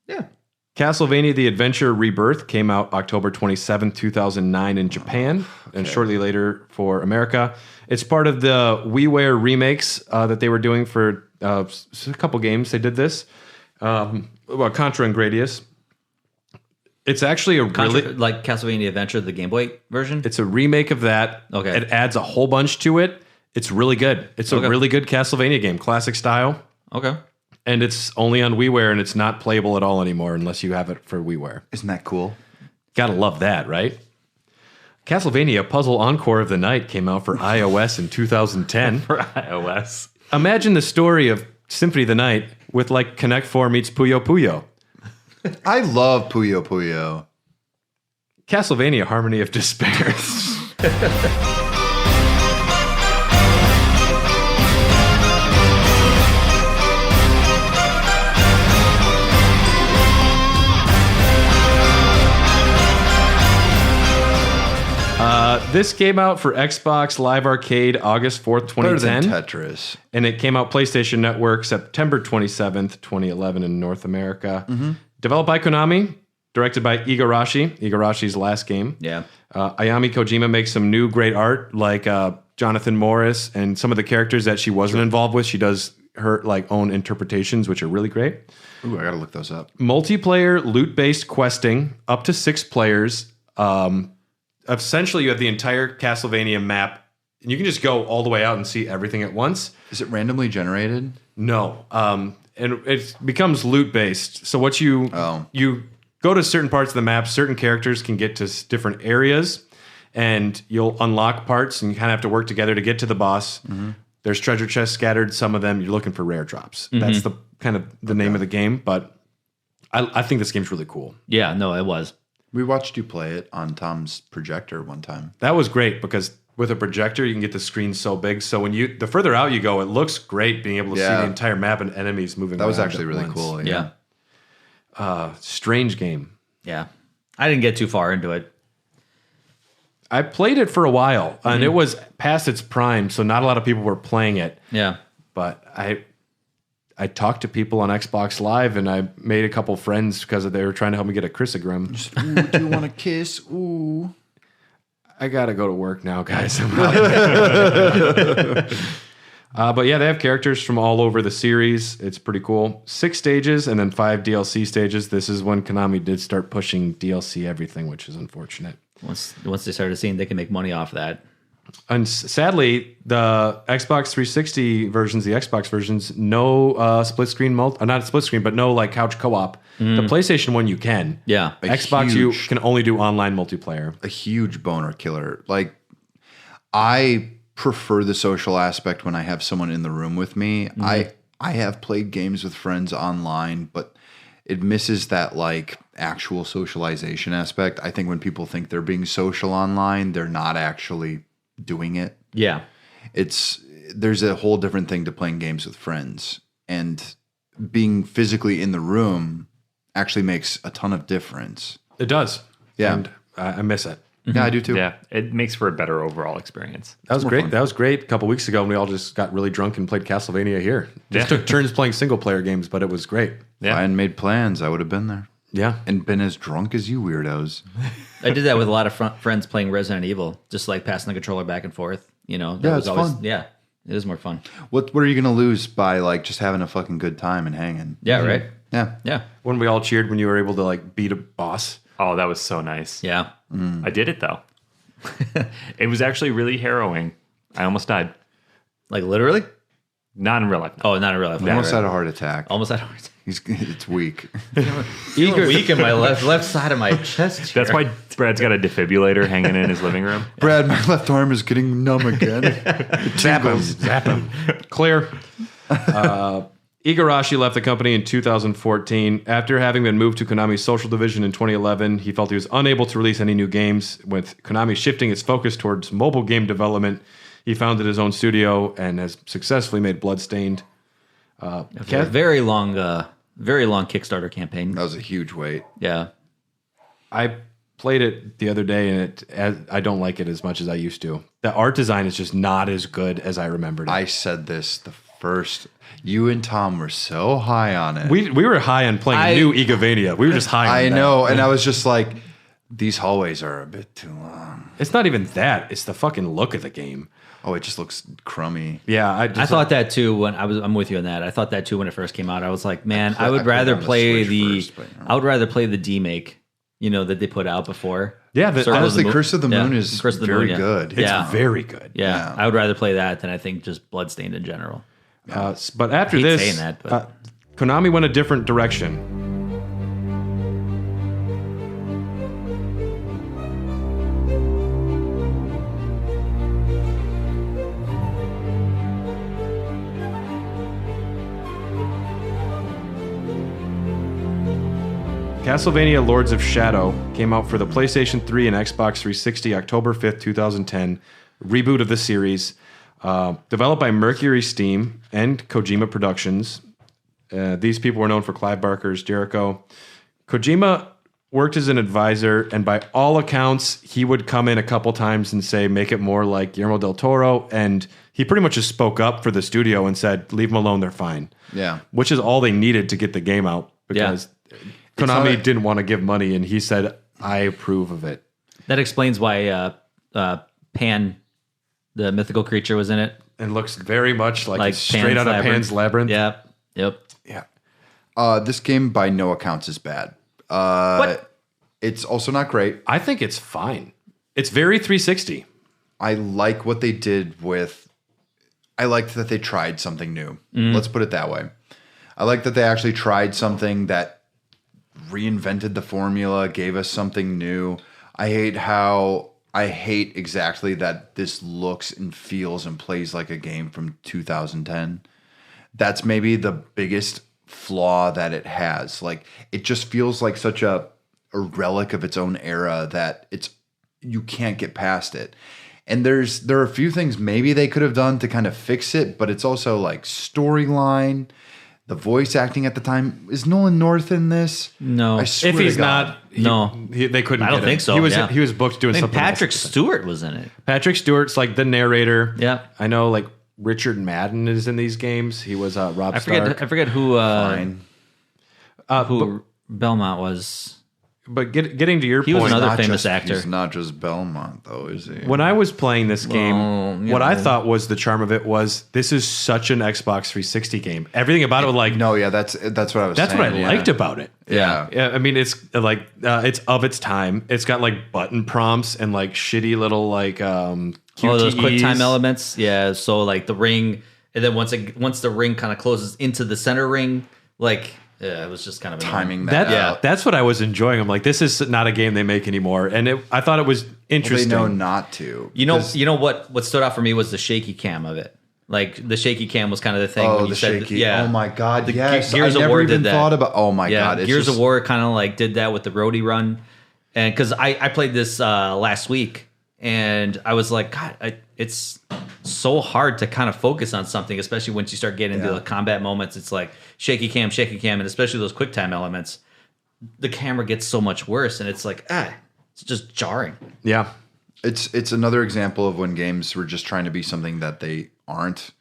Yeah. Castlevania The Adventure Rebirth came out October 27, 2009 in Japan, and shortly later for America. It's part of the WiiWare remakes that they were doing for a couple games. They did this. Contra and Gradius. It's actually a like Castlevania Adventure, the Game Boy version? It's a remake of that. Okay. It adds a whole bunch to it. It's really good. It's a really good Castlevania game, classic style. Okay. And it's only on WiiWare, and it's not playable at all anymore unless you have it for WiiWare. Isn't that cool? Gotta love that, right? Castlevania Puzzle Encore of the Night came out for iOS in 2010. For iOS. Imagine the story of Symphony of the Night with like Connect 4 meets Puyo Puyo. I love Puyo Puyo. Castlevania Harmony of Despair. This came out for Xbox Live Arcade August 4th, 2010. Better than Tetris. And it came out PlayStation Network September 27th, 2011 in North America. Developed by Konami, directed by Igarashi. Igarashi's last game. Yeah. Ayami Kojima makes some new great art, like Jonathan Morris, and some of the characters that she wasn't involved with. She does her like own interpretations, which are really great. Ooh, I gotta look those up. Multiplayer loot-based questing, up to 6 players. Essentially, you have the entire Castlevania map, and you can just go all the way out and see everything at once. Is it randomly generated? No. And it becomes loot-based. So what you go to certain parts of the map, certain characters can get to different areas, and you'll unlock parts, and you kind of have to work together to get to the boss. There's treasure chests scattered. Some of them, you're looking for rare drops. That's the kind of the name of the game, but I think this game's really cool. Yeah, no, it was. We watched you play it on Tom's projector one time. That was great because with a projector, you can get the screen so big. So when the further out you go, it looks great being able to see the entire map and enemies moving around. That was actually really cool. Yeah. Strange game. Yeah. I didn't get too far into it. I played it for a while, and it was past its prime, so not a lot of people were playing it. Yeah. But I talked to people on Xbox Live, and I made a couple friends because they were trying to help me get a Chrisogram. Ooh, do you want a kiss? Ooh. I got to go to work now, guys. But yeah, they have characters from all over the series. It's pretty cool. 6 stages and then 5 DLC stages. This is when Konami did start pushing DLC everything, which is unfortunate. Once they started seeing they can make money off that. And sadly, the Xbox 360 versions, the Xbox versions, no split screen not split screen, but no like couch co-op. The PlayStation one you can. Yeah. Xbox you can only do online multiplayer. A huge boner killer. Like, I prefer the social aspect when I have someone in the room with me. I have played games with friends online, but it misses that like actual socialization aspect. I think when people think they're being social online, they're not actually doing it. Yeah. There's a whole different thing to playing games with friends, and being physically in the room actually makes a ton of difference. It does. Yeah. And I miss it. Yeah, I do too. Yeah, it makes for a better overall experience. That was great. fun. That was great. A couple weeks ago, when we all just got really drunk and played Castlevania here. Just took turns playing single player games, but it was great. If I hadn't made plans, I would have been there. Yeah. And been as drunk as you weirdos. I did that with a lot of friends playing Resident Evil, just like passing the controller back and forth. You know, that Yeah, was it's always, fun. Yeah, it is more fun. What are you going to lose by like just having a fucking good time and hanging? Yeah, right. Yeah. Yeah, When we all cheered when you were able to like beat a boss. Oh, that was so nice. yeah. I did it though. It was actually really harrowing. I almost died. Like literally? Not in real life. Oh, not in real life. Almost Right. had a heart attack. Almost had a heart attack. It's weak. Feeling weak in my left side of my chest. Here. That's why Brad's got a defibrillator hanging in his living room. Brad, my left arm is getting numb again. Zap him. Clear. Igarashi left the company in 2014. After having been moved to Konami's social division in 2011, he felt he was unable to release any new games. With Konami shifting its focus towards mobile game development, he founded his own studio and has successfully made Bloodstained. Very long Kickstarter campaign. That was a huge wait. Yeah. I played it the other day, and I don't like it as much as I used to. The art design is just not as good as I remembered it. I said this the first. You and Tom were so high on it. We were high on playing new Igavania. We were just high on I that. know, and I was just like, these hallways are a bit too long. It's not even that. It's the fucking look of the game. Oh, it just looks crummy. Yeah, I thought that too when I'm with you on that. I thought that too when it first came out. I was like, man, I would rather play I would rather play the D-Make, that they put out before. Yeah, honestly, Curse of the Moon is Curse of the very Moon, good. It's very good. Yeah, I would rather play that than I think just Bloodstained in general. But after I hate this, saying that, but Konami went a different direction. Castlevania Lords of Shadow came out for the PlayStation 3 and Xbox 360 October 5th, 2010. Reboot of the series. Developed by Mercury Steam and Kojima Productions. These people were known for Clive Barker's Jericho. Kojima worked as an advisor, and by all accounts, he would come in a couple times and say, make it more like Guillermo del Toro. And he pretty much just spoke up for the studio and said, leave them alone, they're fine. Yeah. Which is all they needed to get the game out, because Konami didn't want to give money, and he said, I approve of it. That explains why Pan, the mythical creature, was in it. And looks very much like straight out of Pan's Labyrinth. Yeah. Yep. Yeah. This game, by no accounts, is bad. What? It's also not great. I think it's fine. It's very 360. I like what they did with... I liked that they tried something new. Let's put it that way. I like that they actually tried something that reinvented the formula, gave us something new. I hate exactly that this looks and feels and plays like a game from 2010. That's maybe the biggest flaw that it has. Like, it just feels like such a relic of its own era that you can't get past it. And there are a few things maybe they could have done to kind of fix it, but it's also like storyline. The voice acting at the time, is Nolan North in this? No. I swear If he's to God. not, they couldn't. I don't get think him. so. He was booked doing something. Patrick else. Stewart was in it. Patrick Stewart's like the narrator. Yeah. I know. Like Richard Madden is in these games. He was Rob I Stark. forget who Fine. Belmont was. But getting to your He point, was another famous actor. He's not just Belmont, though, is he? when I was playing this game, Well, what I thought was the charm of it was this is such an Xbox 360 game. Everything about it was like, No, yeah, that's what I was saying. that's what I yeah. liked about it. Yeah. Yeah, I mean, it's like it's of its time. It's got like button prompts and like shitty little like Oh, those quick time QTEs. elements. Yeah. So like the ring, and then once the ring kind of closes into the center ring, like it was just kind of Timing that out. That's what I was enjoying. I'm like, this is not a game they make anymore, and I thought it was interesting. They know not to. You know what stood out for me was the shaky cam of it. Like the shaky cam was kind of the thing. Oh, when you the said shaky. Yeah. Oh my God. The Yes. Gears I of never War even did that. thought about. Oh my God. It's Gears just, of War kind of like did that with the roadie run, and because I played this last week, and I was like, God, it's so hard to kind of focus on something, especially once you start getting into the combat moments. It's like shaky cam, and especially those quick time elements, the camera gets so much worse, and it's like it's just jarring. Yeah. It's another example of when games were just trying to be something that they aren't.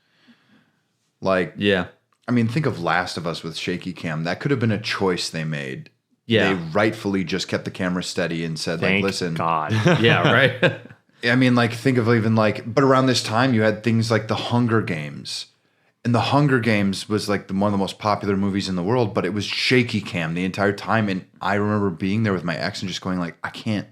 Like, I mean, think of Last of Us with shaky cam. That could have been a choice they made. Yeah. They rightfully just kept the camera steady and said, Thank like, listen. God. Yeah, right. I mean, like, think of even like, but around this time, you had things like The Hunger Games. And The Hunger Games was like one of the most popular movies in the world, but it was shaky cam the entire time. And I remember being there with my ex and just going like, I can't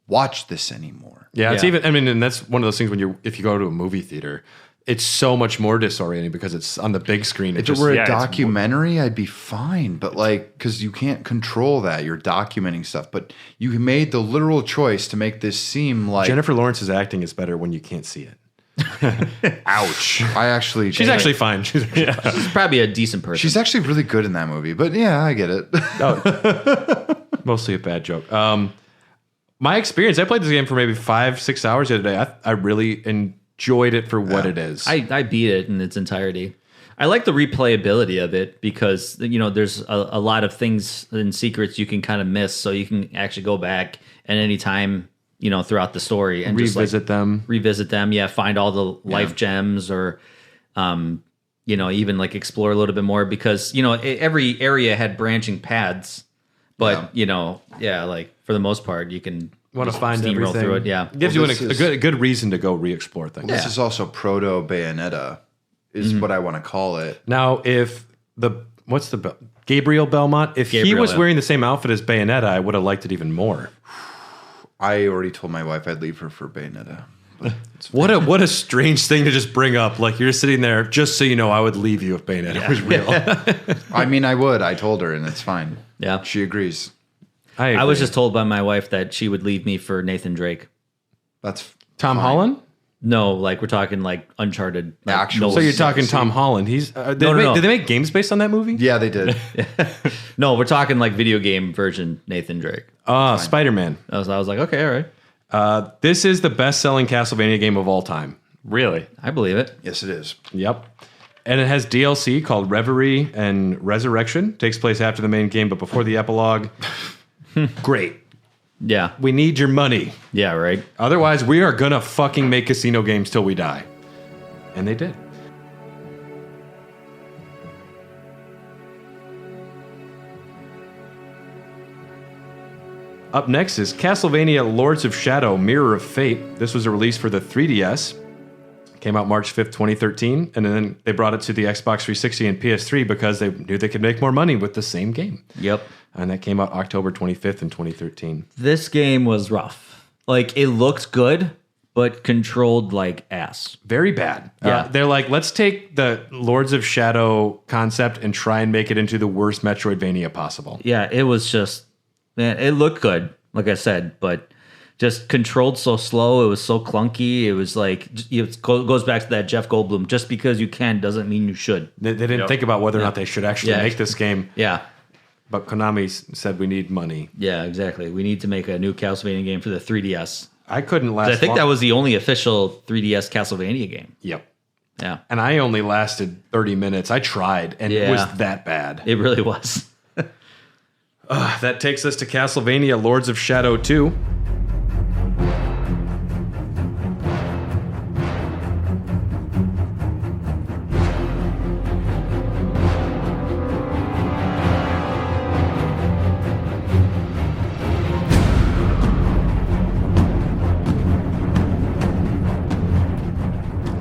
watch this anymore. Yeah, it's even. I mean, and that's one of those things when if you go to a movie theater, it's so much more disorienting because it's on the big screen. If it were a documentary, I'd be fine. But like, because you can't control that, you're documenting stuff. But you made the literal choice to make this seem like Jennifer Lawrence's acting is better when you can't see it. Ouch! She's actually fine. She's probably a decent person. She's actually really good in that movie. But yeah, I get it. Mostly a bad joke. My experience, I played this game for maybe 5-6 hours the other day. I really enjoyed it for what it is. I beat it in its entirety. I like the replayability of it because there's a lot of things and secrets you can kind of miss, so you can actually go back at any time throughout the story and revisit them. Yeah, find all the life gems or even like explore a little bit more because every area had branching paths, but like for the most part you can want to find steamroll everything through it. Yeah, gives you a good reason to go re-explore things. This is also proto Bayonetta, is what I want to call it. Now, if Gabriel Belmont, if he was wearing the same outfit as Bayonetta, I would have liked it even more. I already told my wife I'd leave her for Bayonetta. What a strange thing to just bring up. Like you're sitting there, just so you know, I would leave you if Bayonetta was real. I mean, I would. I told her, and it's fine. Yeah, she agrees. I was just told by my wife that she would leave me for Nathan Drake. That's Tom Holland? No, like we're talking like Uncharted. Like, so you're talking Tom Holland. He's no. Did they make games based on that movie? Yeah, they did. No, we're talking like video game version Nathan Drake. Spider-Man. I was like, okay, all right. This is the best-selling Castlevania game of all time. Really? I believe it. Yes, it is. Yep. And it has DLC called Reverie and Resurrection. Takes place after the main game, but before the epilogue. Great. Yeah. We need your money. Yeah, right. Otherwise, we are gonna fucking make casino games till we die. And they did. Up next is Castlevania Lords of Shadow Mirror of Fate. This was a release for the 3DS. Came out March 5th, 2013. And then they brought it to the Xbox 360 and PS3 because they knew they could make more money with the same game. Yep. And that came out October 25th in 2013. This game was rough. Like, it looked good, but controlled like ass. Very bad. Yeah. They're like, let's take the Lords of Shadow concept and try and make it into the worst Metroid-vania possible. Yeah, it was just... Man, it looked good, like I said, but just controlled so slow. It was so clunky. It was like, it goes back to that Jeff Goldblum. Just because you can doesn't mean you should. They didn't think about whether or not they should actually make this game. Yeah. But Konami said we need money. Yeah, exactly. We need to make a new Castlevania game for the 3DS. I couldn't last. I think that was the only official 3DS Castlevania game. Yep. Yeah. And I only lasted 30 minutes. I tried, and it was that bad. It really was. That takes us to Castlevania Lords of Shadow 2.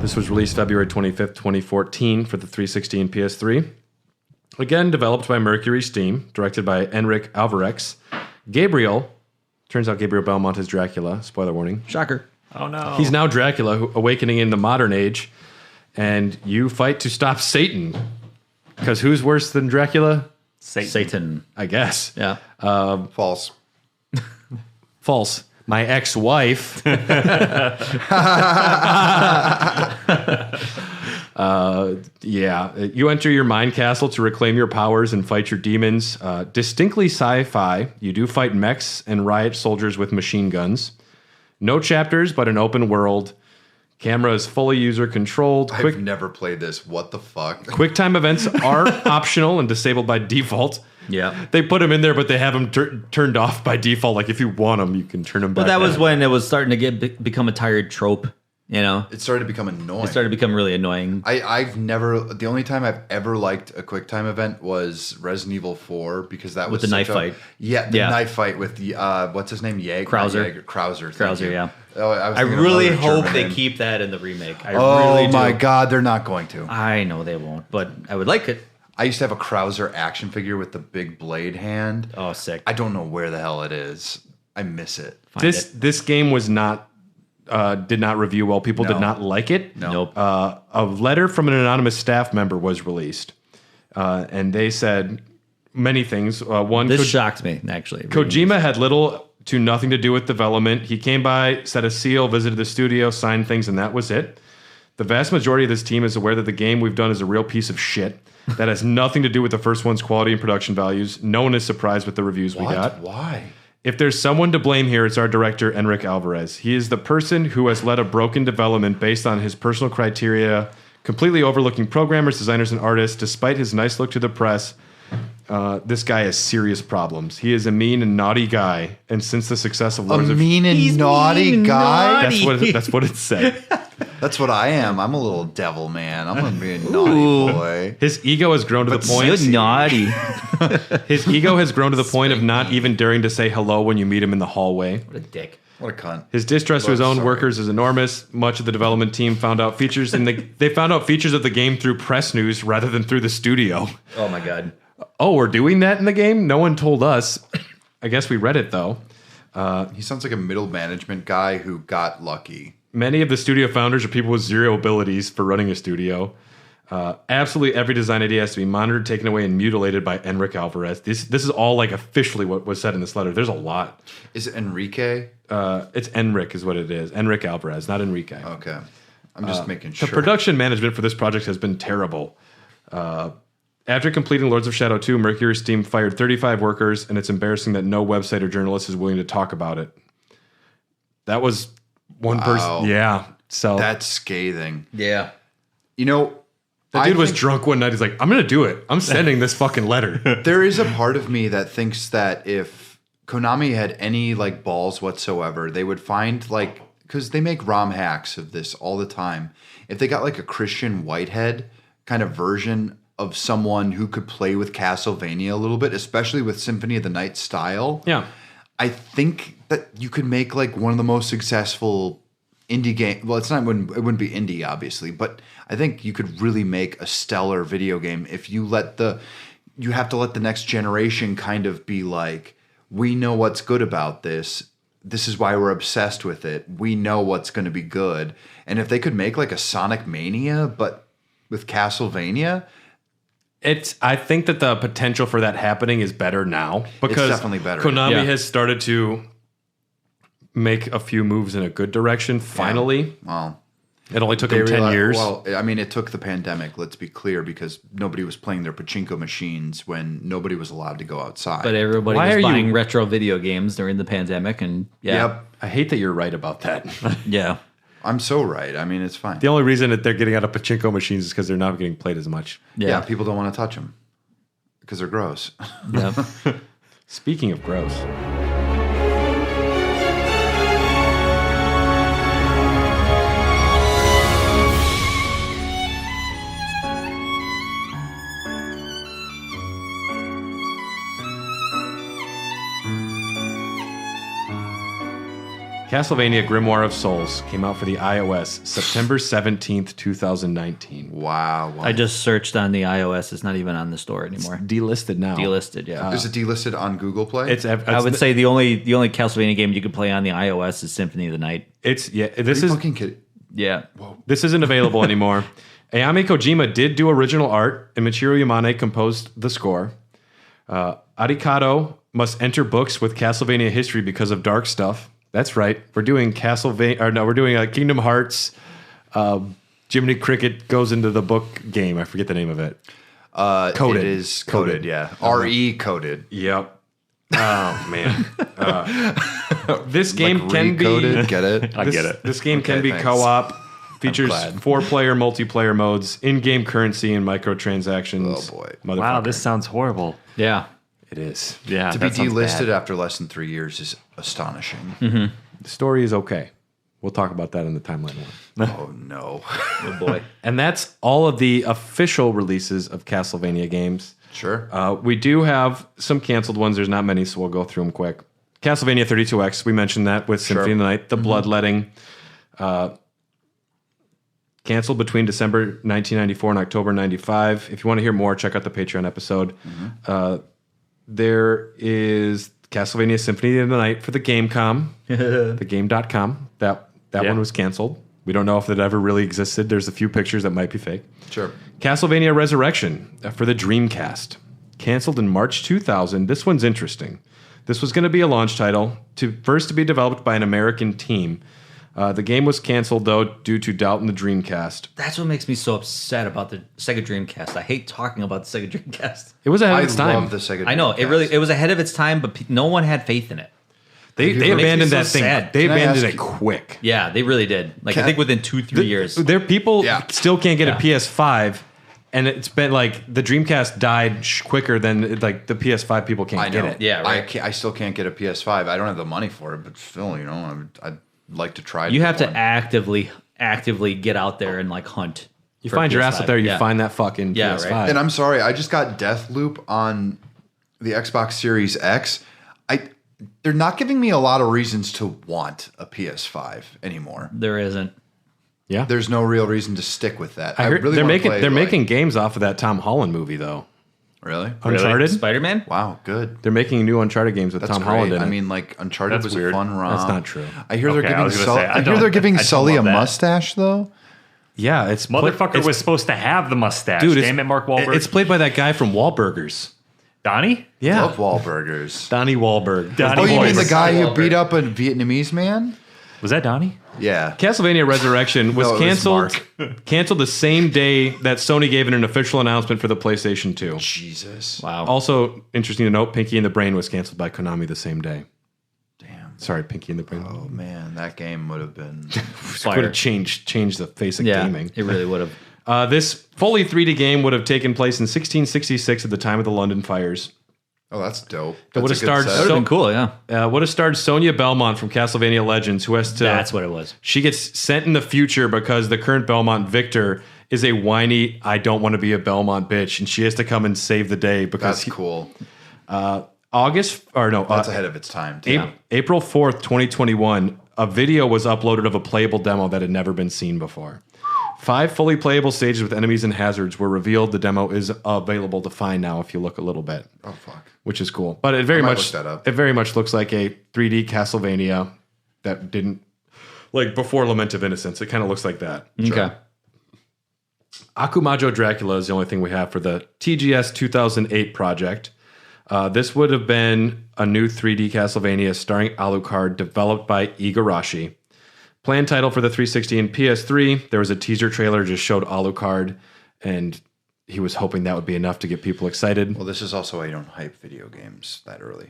This was released February 25th, 2014 for the 360 and PS3. Again, developed by Mercury Steam, directed by Enric Alvarez. Turns out Gabriel Belmont is Dracula. Spoiler warning. Shocker. Oh no. He's now Dracula, awakening in the modern age, and you fight to stop Satan. Because who's worse than Dracula? Satan. I guess. Yeah. False. False. My ex-wife. Yeah. You enter your mind castle to reclaim your powers and fight your demons. Distinctly sci-fi. You do fight mechs and riot soldiers with machine guns. No chapters, but an open world. Camera is fully user-controlled. I've never played this. What the fuck? QuickTime events are optional and disabled by default. Yeah. They put them in there, but they have them turned off by default. Like, if you want them, you can turn them back But that was on. when it was starting to become a tired trope, you know? It started to become annoying. It started to become really annoying. I've never. The only time I've ever liked a QuickTime event was Resident Evil 4 because that was With the such knife fight. Yeah, the knife fight with the what's his name? Krauser. Krauser. Krauser, yeah. Oh, I really hope they keep that in the remake. I Oh really do. my god, they're not going to. I know they won't, but I would like it. I used to have a Krauser action figure with the big blade hand. Oh, sick. I don't know where the hell it is. I miss it. This game was not did not review well. People did not like it. Nope. A letter from an anonymous staff member was released, and they said many things. One, This shocked me, actually. Kojima had little to nothing to do with development. He came by, set a seal, visited the studio, signed things, and that was it. The vast majority of this team is aware that the game we've done is a real piece of shit that has nothing to do with the first one's quality and production values. No one is surprised with the reviews we got. Why? If there's someone to blame here, it's our director, Enric Alvarez. He is the person who has led a broken development based on his personal criteria, completely overlooking programmers, designers, and artists. Despite his nice look to the press, this guy has serious problems. He is a mean and naughty guy, and since the success of Lords of... mean and naughty guy? That's what it said. That's what I am. I'm a little devil man. I'm gonna be a naughty boy. His ego has grown to the point... You're naughty. His ego has grown to the point of not even daring to say hello when you meet him in the hallway. What a dick. What a cunt. His distrust to his own Sorry. workers is enormous. Much of the development team found out features they found out features of the game through press news rather than through the studio. Oh, my God. Oh, we're doing that in the game? No one told us. I guess we read it, though. He sounds like a middle management guy who got lucky. Many of the studio founders are people with zero abilities for running a studio. Absolutely every design idea has to be monitored, taken away, and mutilated by Enric Alvarez. This is all like officially what was said in this letter. There's a lot. Is it Enrique? It's Enric is what it is. Enric Alvarez, not Enrique. Okay. I'm just making sure. The production management for this project has been terrible. After completing Lords of Shadow 2, Mercury's team fired 35 workers, and it's embarrassing that no website or journalist is willing to talk about it. That was one person. Yeah. So that's scathing. Yeah. You know, the dude was drunk one night. He's like, I'm going to do it. I'm sending this fucking letter. There is a part of me that thinks that if Konami had any like balls whatsoever, they would find like, because they make ROM hacks of this all the time. If they got like a Christian Whitehead kind of version of someone who could play with Castlevania a little bit, especially with Symphony of the Night style. Yeah. I think that you could make like one of the most successful indie game. Well, it wouldn't be indie, obviously, but I think you could really make a stellar video game if you you have to let the next generation kind of be like, we know what's good about this. This is why we're obsessed with it. We know what's going to be good. And if they could make like a Sonic Mania, but with Castlevania, I think that the potential for that happening is better now because it's definitely better. Konami has started to make a few moves in a good direction. Finally, yeah. Well, it only took them 10 years. Well, I mean, it took the pandemic. Let's be clear, because nobody was playing their pachinko machines when nobody was allowed to go outside. But everybody was buying retro video games during the pandemic, and Yep. I hate that you're right about that. Yeah. I'm so right. I mean, it's fine. The only reason that they're getting out of pachinko machines is because they're not getting played as much. Yeah, people don't want to touch them because they're gross. Yeah. Speaking of gross. Castlevania Grimoire of Souls came out for the iOS September 17th, 2019. Wow. I just searched on the iOS. It's not even on the store anymore. Delisted now. Delisted, yeah. Is it delisted on Google Play? I would say the only Castlevania game you could play on the iOS is Symphony of the Night. This is fucking kidding. Yeah. Whoa. This isn't available anymore. Ayami Kojima did do original art, and Michiru Yamane composed the score. Arikado must enter books with Castlevania history because of dark stuff. That's right. We're doing Kingdom Hearts. Jiminy Cricket goes into the book game. I forget the name of it. Coded. It is coded, yeah. RE coded. Yep. Oh man. This game Like can recoded, be. get it? I get it. This game can be thanks. co-op. Features glad. 4-player multiplayer modes, in-game currency, and microtransactions. Oh, boy. Wow, Motherfucker. this sounds horrible. Yeah. It is. Yeah, To be that sounds delisted bad. after less than 3 years is astonishing. The story is okay. We'll talk about that in the timeline one. Oh, no. Oh boy. And that's all of the official releases of Castlevania games. Sure. We do have some canceled ones. There's not many, so we'll go through them quick. Castlevania 32X, we mentioned that with Symphony of the Night. The Bloodletting. Canceled between December 1994 and October 95. If you want to hear more, check out the Patreon episode. There is Castlevania Symphony of the Night for the Gamecom, the game.com. That one was canceled. We don't know if it ever really existed. There's a few pictures that might be fake. Sure. Castlevania Resurrection for the Dreamcast. Canceled in March 2000. This one's interesting. This was going to be a launch title, to be developed by an American team. The game was canceled, though, due to doubt in the Dreamcast. That's what makes me so upset about the Sega Dreamcast. I hate talking about the Sega Dreamcast. It was ahead I of its time. love the Sega I know, Dreamcast. it was ahead of its time, but no one had faith in it. They It makes abandoned me that so thing. sad. They Can I abandoned ask it you- quick. Yeah, they really did. Like, I think within 2-3 years. There people Yeah. still can't get Yeah. a PS5, and it's been like the Dreamcast died quicker than like the PS5 people can't I know. get it. Yeah, right. I still can't get a PS5. I don't have the money for it, but still, I'd like to try. You have to one. actively get out there and like hunt. You for find your ass PS5. up there, you Yeah. find that fucking Yeah, PS5. right. And I'm sorry, I just got Deathloop on the Xbox Series X. They're not giving me a lot of reasons to want a PS5 anymore. There isn't. Yeah, There's no real reason to stick with that. I heard really they're wanna making play, they're like- making games off of that Tom Holland movie though. Really? Uncharted. Spider-Man? Wow, good. They're making new Uncharted games with That's Tom great. Holland in I it. mean, like Uncharted That's was weird. a fun ROM. That's not true. I hear they're Okay, I giving was gonna Sully. say, I I hear don't- they're giving I don't Sully a love that. mustache though. Yeah, it's Motherfucker it's- was supposed to have the mustache. dude. Damn it, Mark Wahlberg. It's played by that guy from Wahlburgers. Donnie? Yeah, Love Wahlburgers. Donnie Wahlberg. Donnie Oh, you mean Boy. the guy who beat up a Vietnamese man? Was that Donnie? Yeah. Castlevania Resurrection was No, it was canceled. Canceled the same day that Sony gave it an official announcement for the PlayStation 2. Jesus. Wow. Also, interesting to note, Pinky and the Brain was canceled by Konami the same day. Damn. Sorry, Pinky and the Brain. Oh man, that game would have been. Would have changed the face of Yeah, gaming. it really would have. This fully 3D game would have taken place in 1666 at the time of the London fires. Oh, that's dope. It would have That's a good starred set. That would have been cool, yeah. would have starred Sonia Belmont from Castlevania Legends, who has to. That's what it was. She gets sent in the future because the current Belmont Victor is a whiny, I don't want to be a Belmont bitch, and she has to come and save the day because That's cool. That's That's ahead of its time. Too. April 4th, 2021, a video was uploaded of a playable demo that had never been seen before. 5 fully playable stages with enemies and hazards were revealed. The demo is available to find now if you look a little bit. Oh fuck. Which is cool. But it very might much look that up. it very much looks like a 3D Castlevania that didn't like before Lament of Innocence. It kind of looks like that. Okay. Akumajo Dracula is the only thing we have for the TGS 2008 project. This would have been a new 3D Castlevania starring Alucard, developed by Igarashi. Planned title for the 360 and PS3. There was a teaser trailer just showed Alucard, and he was hoping that would be enough to get people excited. Well, this is also why you don't hype video games that early.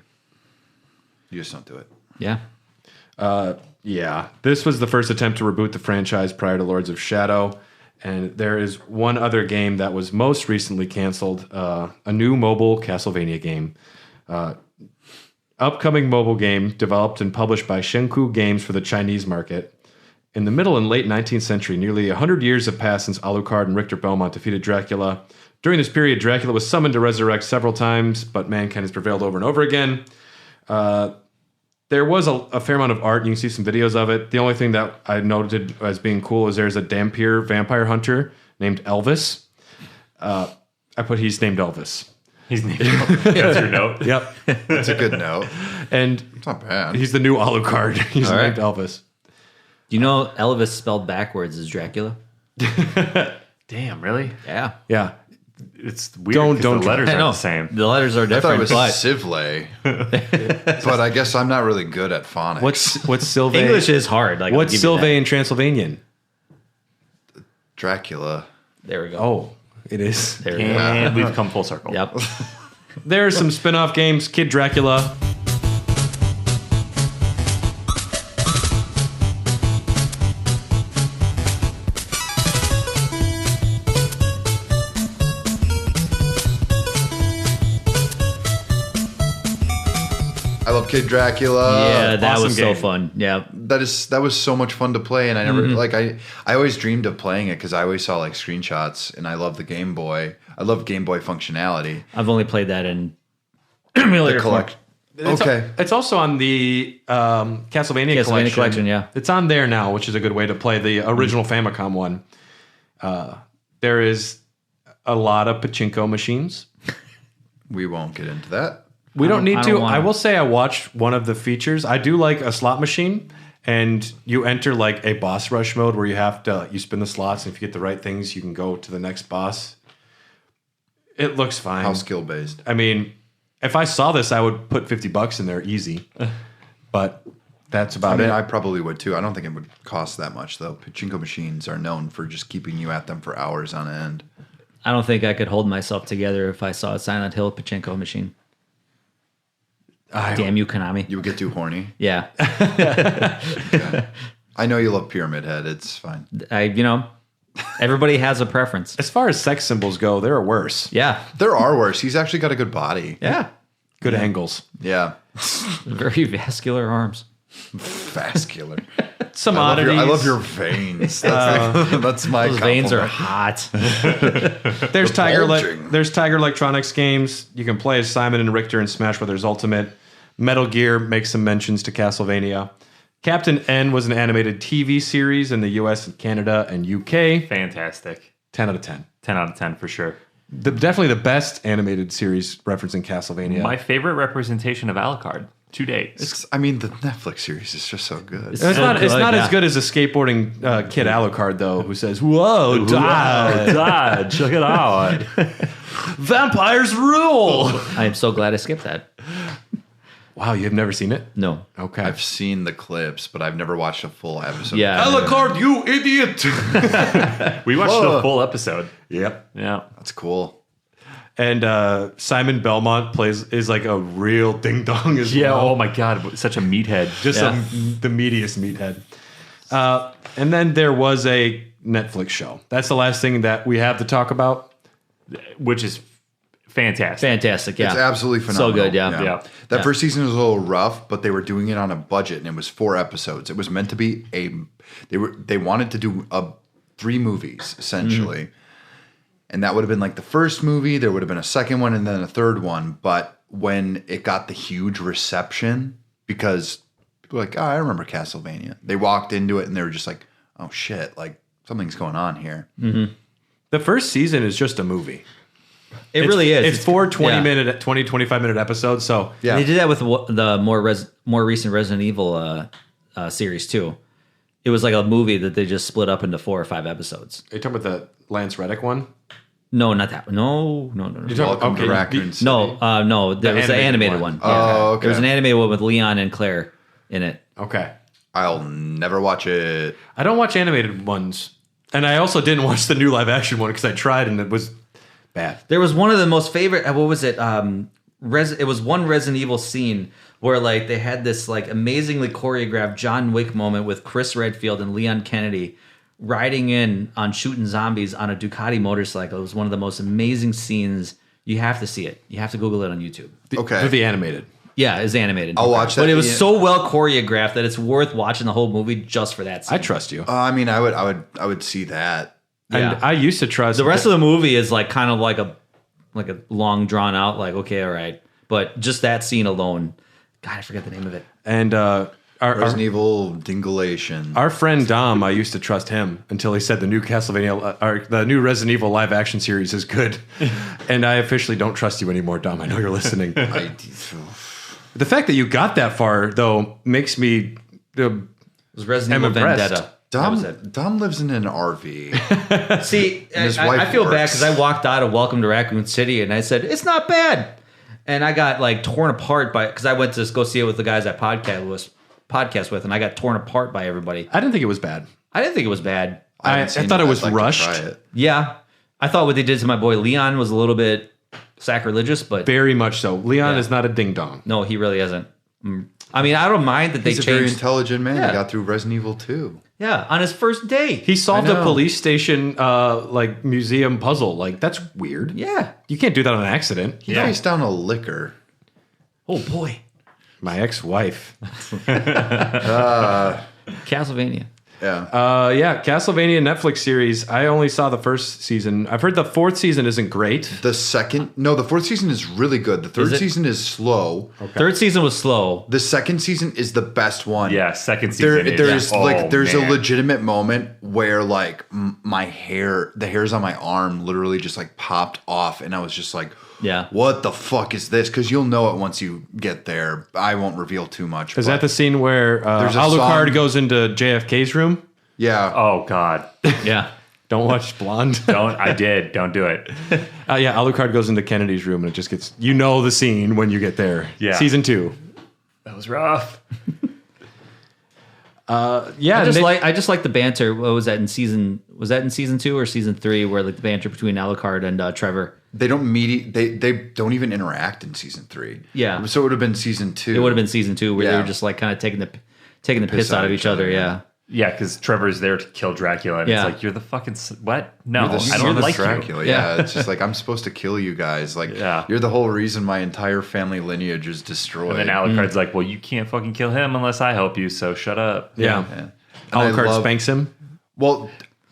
You just don't do it. Yeah. Yeah, this was the first attempt to reboot the franchise prior to Lords of Shadow. And there is one other game that was most recently canceled, a new mobile Castlevania game. Upcoming mobile game developed and published by Shenku Games for the Chinese market. In the middle and late 19th century, nearly 100 years have passed since Alucard and Richter Belmont defeated Dracula. During this period, Dracula was summoned to resurrect several times, but mankind has prevailed over and over again. There was a fair amount of art. You can see some videos of it. The only thing that I noted as being cool is there's a Dampier vampire hunter named Elvis. I put he's named Elvis. He's named Elvis. That's your note? Yep. That's a good note. And it's not bad. He's the new Alucard. He's named Elvis. Do you know Elvis spelled backwards is Dracula? Damn, really? Yeah. Yeah. It's weird. Don't the letters aren't the same. The letters are different. I thought it was Sivle, but I guess I'm not really good at phonics. What's Sylvain? English is hard. Like, what's Sylvain in Transylvanian? Dracula. There we go. Oh, it is. There we go. go. And we've come full circle. Yep. There's some spin-off games. Kid Dracula. I love Kid Dracula. Yeah, that awesome was game. so fun. Yeah, that was so much fun to play, and I never I always dreamed of playing it because I always saw like screenshots, and I love the Game Boy. I love Game Boy functionality. I've only played that in emulator collection. Okay, It's also on the Castlevania collection. Yeah, it's on there now, which is a good way to play the original Famicom one. There is a lot of pachinko machines. We won't get into that. We don't need to. I will say I watched one of the features. I do like a slot machine, and you enter like a boss rush mode where you spin the slots, and if you get the right things, you can go to the next boss. It looks fine. How skill based? I mean, if I saw this, I would put $50 in there easy. But that's about it. I probably would too. I don't think it would cost that much though. Pachinko machines are known for just keeping you at them for hours on end. I don't think I could hold myself together if I saw a Silent Hill pachinko machine. Damn you, Konami. You would get too horny. Yeah. Okay. I know you love Pyramid Head. It's fine. Everybody has a preference. As far as sex symbols go, there are worse. Yeah. There are worse. He's actually got a good body. Yeah. Good angles. Yeah. Very vascular arms. Vascular. Some oddities. I love your veins. That's my Those veins are hot. There's Tiger Electronics games. You can play as Simon and Richter in Smash Brothers Ultimate. Metal Gear makes some mentions to Castlevania. Captain N was an animated TV series in the US and Canada and UK. Fantastic. 10 out of 10. 10 out of 10 for sure. Definitely the best animated series referencing Castlevania. My favorite representation of Alucard to date. The Netflix series is just so good. It's not as good as a skateboarding kid Alucard, though, who says, "Whoa, dodge! Check it out! Vampires rule!" I am so glad I skipped that. Wow, you have never seen it? No. Okay. I've seen the clips, but I've never watched a full episode. Yeah. Alucard, you idiot! We watched the full episode. Yep. Yeah. That's cool. And Simon Belmont is like a real ding dong as well. Oh my god, such a meathead. Just the meatiest meathead. And then there was a Netflix show. That's the last thing that we have to talk about, which is fantastic. Fantastic, yeah. It's absolutely phenomenal. So good, yeah. That first season was a little rough, but they were doing it on a budget, and it was 4 episodes. It was meant to be they wanted to do 3 movies essentially. Mm-hmm. And that would have been like the first movie. There would have been a second one and then a third one. But when it got the huge reception, because people were like, oh, I remember Castlevania. They walked into it and they were just like, oh shit, like something's going on here. Mm-hmm. The first season is just a movie. It really is. It's 4 25-minute episodes. So yeah. They did that with the more recent Resident Evil series too. It was like a movie that they just split up into 4 or 5 episodes. Are you talking about the Lance Reddick one? No, not that one. No. Welcome to Raccoon City. No. There was the animated one. Oh, okay. There was an animated one with Leon and Claire in it. Okay. I'll never watch it. I don't watch animated ones. And I also didn't watch the new live action one because I tried and it was bad. There was one of the most favorite, what was it? It was one Resident Evil scene where like they had this like amazingly choreographed John Wick moment with Chris Redfield and Leon Kennedy riding in on shooting zombies on a Ducati motorcycle. It was one of the most amazing scenes. You have to see it. You have to Google it on YouTube. Okay. The animated. Yeah, it's animated. I'll watch that. But it was so well choreographed that it's worth watching the whole movie just for that scene. I trust you. I mean, I would see that. And I used to trust the rest of the movie is like kind of like a long drawn out, like, okay, all right. But just that scene alone, God, I forget the name of it. And Resident Evil Dingulation. Our friend Dom, I used to trust him until he said the new Castlevania, the new Resident Evil live action series is good. And I officially don't trust you anymore, Dom. I know you're listening. The fact that you got that far, though, makes me. It was Resident Evil Vendetta. Dom lives in an RV. See, I feel bad because I walked out of Welcome to Raccoon City and I said, it's not bad. And I got like torn apart because I went to go see it with the guys I podcast with, and I got torn apart by everybody. I didn't think it was bad. I didn't think it was bad. I thought it was rushed. Yeah. I thought what they did to my boy Leon was a little bit sacrilegious, but very much so. Leon is not a ding dong. No, he really isn't. I mean, I don't mind that He's they changed. He's a very intelligent man. He got through Resident Evil 2. Yeah, on his first day. He solved a police station like museum puzzle. Like, that's weird. Yeah. You can't do that on accident. He faced down a liquor. Oh boy. My ex-wife. Castlevania. Yeah. Castlevania Netflix series. I only saw the first season. I've heard the fourth season isn't great. The fourth season is really good. The third season is slow. Okay. Third season was slow. The second season is the best one. Yeah, second season. There's a legitimate moment where like the hairs on my arm literally just like popped off, and I was just like, yeah, what the fuck is this? Because you'll know it once you get there. I won't reveal too much. Is that the scene where Alucard goes into JFK's room? Yeah. Oh God. Yeah. Don't watch Blonde. I did. Don't do it. Yeah, Alucard goes into Kennedy's room, and it just gets. You know the scene when you get there. Yeah. Season 2. That was rough. Yeah. I just like the banter. What was that in season? Was that in season 2 or season 3? Where like the banter between Alucard and Trevor. They don't they don't even interact in season 3. Yeah. So it would have been season 2. It would have been season 2 where they were just like kind of taking the piss out of each other. Yeah. Yeah, because Trevor's there to kill Dracula, and it's like, you're the fucking what? No, I don't like Dracula. You. Yeah, it's just like, I'm supposed to kill you guys. Like, you're the whole reason my entire family lineage is destroyed. And then Alucard's like, well, you can't fucking kill him unless I help you, so shut up. Yeah. Alucard spanks him.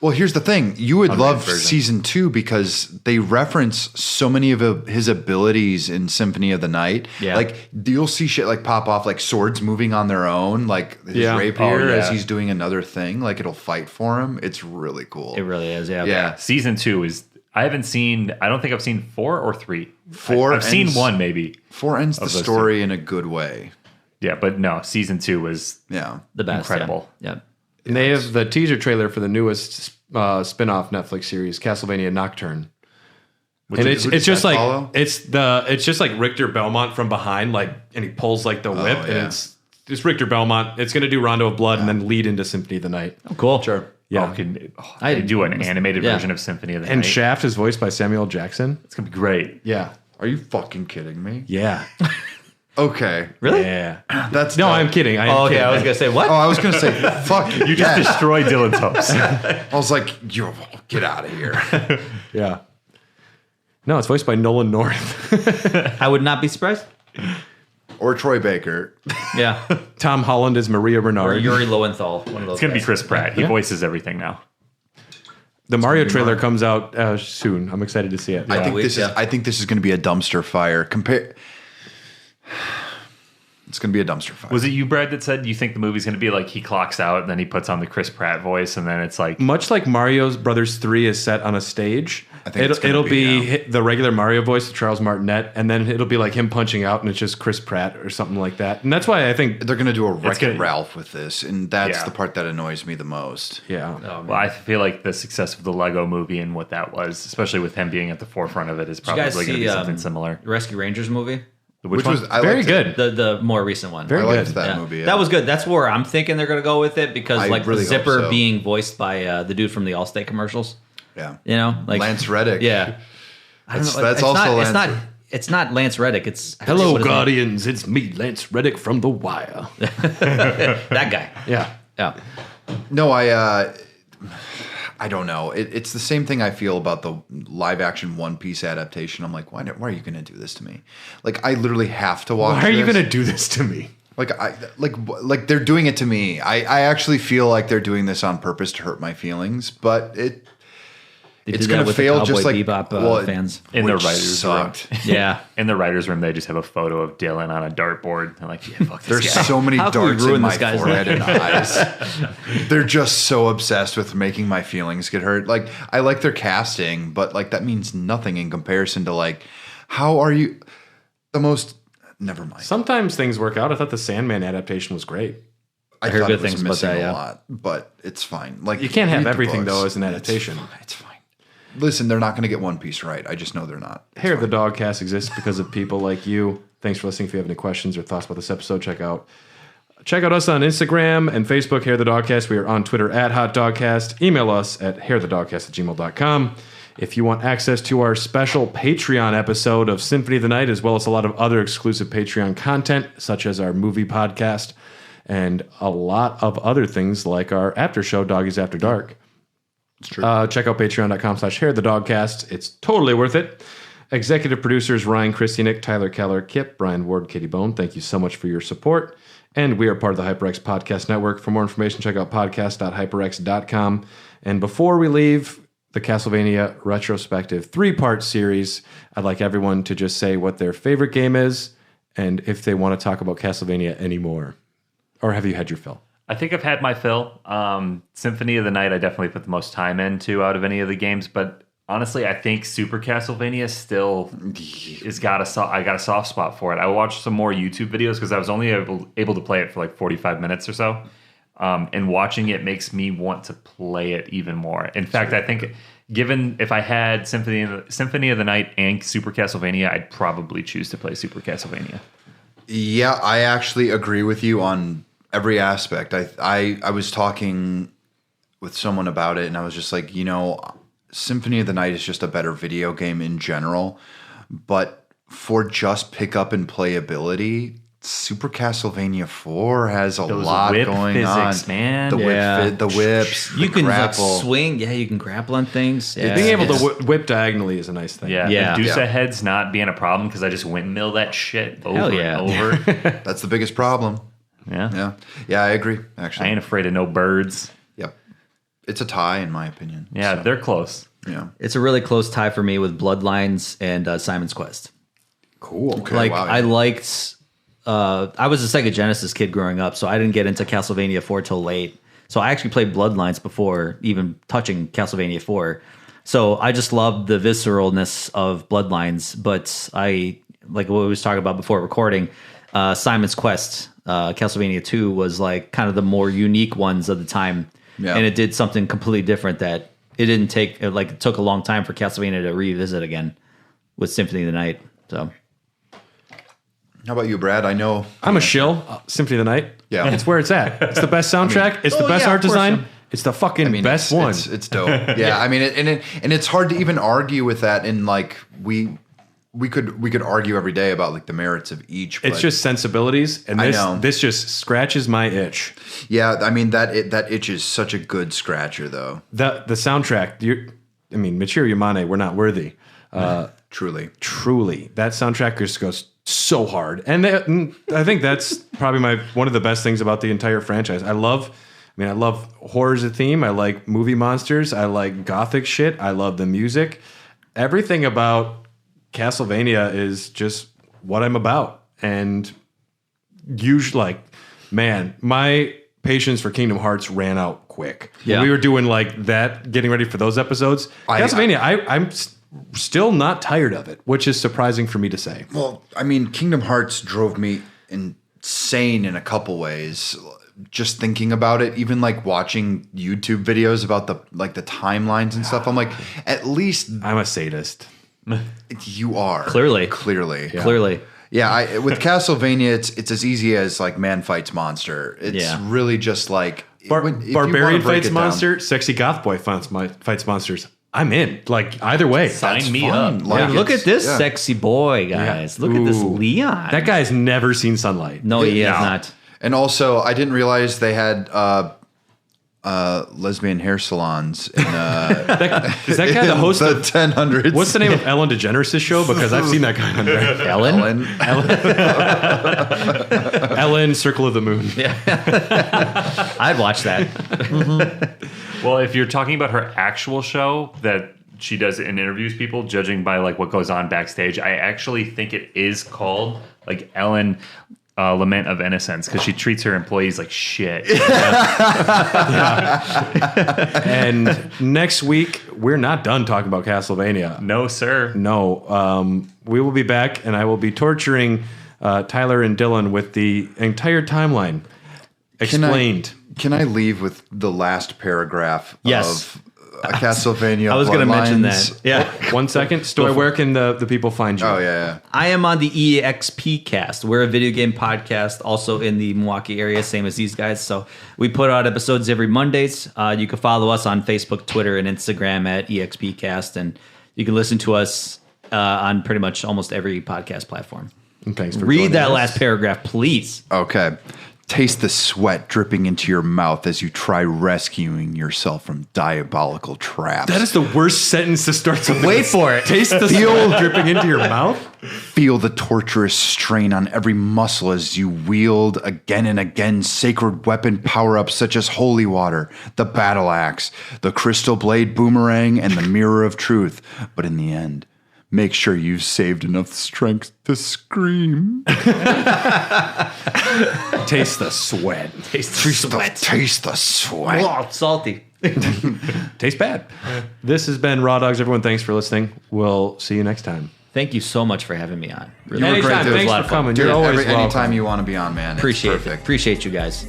Well, here's the thing. You would love season 2 because they reference so many of his abilities in Symphony of the Night. Yeah. Like, you'll see shit like pop off, like swords moving on their own, like his rapier as he's doing another thing. Like, it'll fight for him. It's really cool. It really is, yeah. Yeah. Season 2 is, I don't think I've seen 4 or 3. 4 I've seen 1 maybe. 4 ends the story in a good way. Yeah, but no, season 2 was the best. Incredible. Yeah. And they have the teaser trailer for the newest spin-off Netflix series, Castlevania Nocturne. And it's just like it's just like Richter Belmont from behind, like, and he pulls like the whip, and it's Richter Belmont. It's going to do Rondo of Blood and then lead into Symphony of the Night. Oh, cool. Sure. Yeah. I do an animated version of Symphony of the Night. And Shaft is voiced by Samuel Jackson. It's going to be great. Yeah. Are you fucking kidding me? Yeah. Okay. Really? Yeah. That's no, dope. I'm kidding. I was gonna say what? Oh, I was gonna say fuck. You just destroyed Dylan's hopes. I was like, you get out of here. Yeah. No, it's voiced by Nolan North. I would not be surprised. Or Troy Baker. Yeah. Tom Holland is Maria Bernard. Or Yuri Lowenthal. One of those. It's gonna be Chris Pratt. He voices everything now. The Mario trailer comes out soon. I'm excited to see it. I think this is going to be a dumpster fire. It's going to be a dumpster fire. Was it you, Brad, that said you think the movie's going to be like he clocks out and then he puts on the Chris Pratt voice and then it's like... Much like Mario Brothers 3 is set on a stage, I think it'll be the regular Mario voice, Charles Martinet, and then it'll be like him punching out and it's just Chris Pratt or something like that. And that's why I think... They're going to do a Wreck-It Ralph with this, and that's the part that annoys me the most. Yeah. Well, I feel like the success of the Lego movie and what that was, especially with him being at the forefront of it, is probably going to be something similar. The Rescue Rangers movie? Which was very good. The more recent one. Very I liked good. that movie. Yeah. That was good. That's where I'm thinking they're going to go with it because I like really the Zipper hope so. being voiced by the dude from the Allstate commercials. Yeah. You know, like Lance Reddick. Yeah. I don't know. That's also Lance. It's not Lance Reddick. It's Hello, Guardians. It's me, Lance Reddick from The Wire. That guy. Yeah. Yeah. No, I don't know. It's the same thing I feel about the live action One Piece adaptation. I'm like, why are you going to do this to me? Like, I literally have to watch. Why are you this. going to do this to me? Like they're doing it to me. I actually feel like they're doing this on purpose to hurt my feelings, but it's going to fail just like Bebop, fans. In the writers' room. Yeah. In the writers' room, they just have a photo of Dylan on a dartboard. They're like, yeah, fuck this There's guy. so many How can we darts in ruin my this guy's forehead and eyes. They're just so obsessed with making my feelings get hurt. Like, I like their casting, but like that means nothing in comparison to like, how are you the most? Never mind. Sometimes things work out. I thought the Sandman adaptation was great. I heard thought good it was things about missing that, a lot, but it's fine. Like, You can't have read the everything, books. though, as an adaptation. It's fine. Listen, they're not going to get One Piece right. I just know they're not. Hair of the Dogcast exists because of people like you. Thanks for listening. If you have any questions or thoughts about this episode, check out us on Instagram and Facebook, Hair of the Dogcast. We are on Twitter at Hot Dogcast. Email us at hairofthedogcast@gmail.com. If you want access to our special Patreon episode of Symphony of the Night, as well as a lot of other exclusive Patreon content, such as our movie podcast and a lot of other things like our after show, Doggies After Dark. It's true. Check out patreon.com/hairofthedogcast. It's totally worth it. Executive producers Ryan, Christy, Nick, Tyler, Keller, Kip, Brian Ward, Katie Bone. Thank you so much for your support. And we are part of the HyperX Podcast Network. For more information, check out podcast.hyperx.com. And before we leave the Castlevania Retrospective 3-part series, I'd like everyone to just say what their favorite game is and if they want to talk about Castlevania anymore. Or have you had your fill? I think I've had my fill. Symphony of the Night, I definitely put the most time into out of any of the games, but honestly, I think Super Castlevania still I got a soft spot for it. I watched some more YouTube videos because I was only able to play it for like 45 minutes or so. And watching it makes me want to play it even more. In fact, I think given if I had Symphony of the Night and Super Castlevania, I'd probably choose to play Super Castlevania. Yeah, I actually agree with you on every aspect. I was talking with someone about it, and I was just like, Symphony of the Night is just a better video game in general, but for just pickup and playability, Super Castlevania 4 has a lot whip going physics, on. man. The whips, You the can grapple. like swing. Yeah, you can grapple on things. Yeah. Being able to whip diagonally is a nice thing. Yeah, Yeah. Medusa heads not being a problem because I just windmill that shit over Hell yeah. and over. That's the biggest problem. Yeah. Yeah, I agree, I actually. ain't afraid of no birds. Yep. It's a tie, in my opinion. Yeah, So, they're close. yeah. It's a really close tie for me with Bloodlines and Simon's Quest. Cool. Okay, Like, wow, I yeah. liked... I was a Sega Genesis kid growing up, so I didn't get into Castlevania 4 till late. So I actually played Bloodlines before even touching Castlevania 4. So I just loved the visceralness of Bloodlines, but I, like what we was talking about before recording, Simon's Quest, Castlevania 2 was like kind of the more unique ones of the time. Yeah. And it did something completely different that it didn't take, like it took a long time for Castlevania to revisit again with Symphony of the Night. So... How about you, Brad? I know I'm a shill. Symphony of the Night. Yeah. It's where it's at. It's the best soundtrack. It's the best art design. It's the fucking best one. It's dope. Yeah, I mean, and it's hard to even argue with that. And like we could argue every day about like the merits of each. It's but just sensibilities, and I know. this just scratches my itch. yeah. I mean that itch is such a good scratcher, though. The soundtrack. Michiru Yamane, we're not worthy. Truly. Truly, that soundtrack just goes so hard, and I think that's probably one of the best things about the entire franchise. I love horror as a theme. I like movie monsters. I like gothic shit. I love the music. Everything about Castlevania is just what I'm about, and usually, my patience for Kingdom Hearts ran out quick. Yeah. When we were doing like that, getting ready for those episodes. Castlevania, I'm still not tired of it, which is surprising for me to say. Well, I mean, Kingdom Hearts drove me insane in a couple ways. Just thinking about it, even like watching YouTube videos about the timelines and stuff. I'm like, at least I'm a sadist. You are Clearly. Yeah, with Castlevania, it's as easy as like man fights monster. It's really just like if you Barbarian wanna break fights it down- monster, sexy goth boy fights monsters. I'm in. Like either way, Sign me fun. up. Like, Look it's- at this yeah. sexy boy, guys. Look at this Ooh. Leon. that guy's never seen sunlight. No, he has not. And also, I didn't realize they had lesbian hair salons in Is that guy the host the of 1000s. what's the name of Ellen DeGeneres' show? Because I've seen that guy on there. Ellen? Ellen, Circle of the Moon. I'd watch that. Well, if you're talking about her actual show, that she does it and interviews people, judging by like what goes on backstage. I actually think it is called like Ellen Lament of Innocence because she treats her employees like shit. And next week, we're not done talking about Castlevania. No, sir. No. We will be back, and I will be torturing Tyler and Dylan with the entire timeline explained. Can I leave with the last paragraph of Castlevania? I was going to mention that. Yeah. 1 second. Stoy, where can the people find you? Oh, yeah. I am on the EXPcast. We're a video game podcast also in the Milwaukee area, same as these guys. So we put out episodes every Mondays. You can follow us on Facebook, Twitter, and Instagram at EXPcast. And you can listen to us on pretty much almost every podcast platform. And thanks for Read that us. last paragraph, please. Okay. Taste the sweat dripping into your mouth as you try rescuing yourself from diabolical traps. That is the worst sentence to start something. Wait for it. Taste the sweat dripping into your mouth? Feel the torturous strain on every muscle as you wield again and again sacred weapon power-ups such as Holy Water, the Battle Axe, the Crystal Blade Boomerang, and the Mirror of Truth. But in the end, make sure you've saved enough strength to scream. Taste the sweat. Taste the sweat. Taste the sweat. Oh, salty. Tastes bad. This has been Raw Dogs. Everyone, thanks for listening. We'll see you next time. Thank you so much for having me on. You were great, dude. Thanks for coming. Dude, You're always welcome. anytime you want to be on, man. Appreciate it's perfect. it. Appreciate you guys.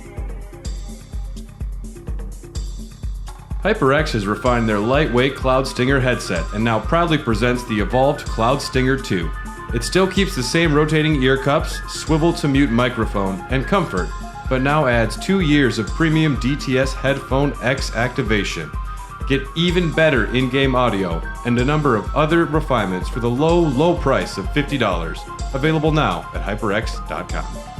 HyperX has refined their lightweight Cloud Stinger headset and now proudly presents the evolved Cloud Stinger 2. It still keeps the same rotating ear cups, swivel-to-mute microphone, and comfort, but now adds 2 years of premium DTS Headphone X activation. Get even better in-game audio and a number of other refinements for the low, low price of $50. Available now at HyperX.com.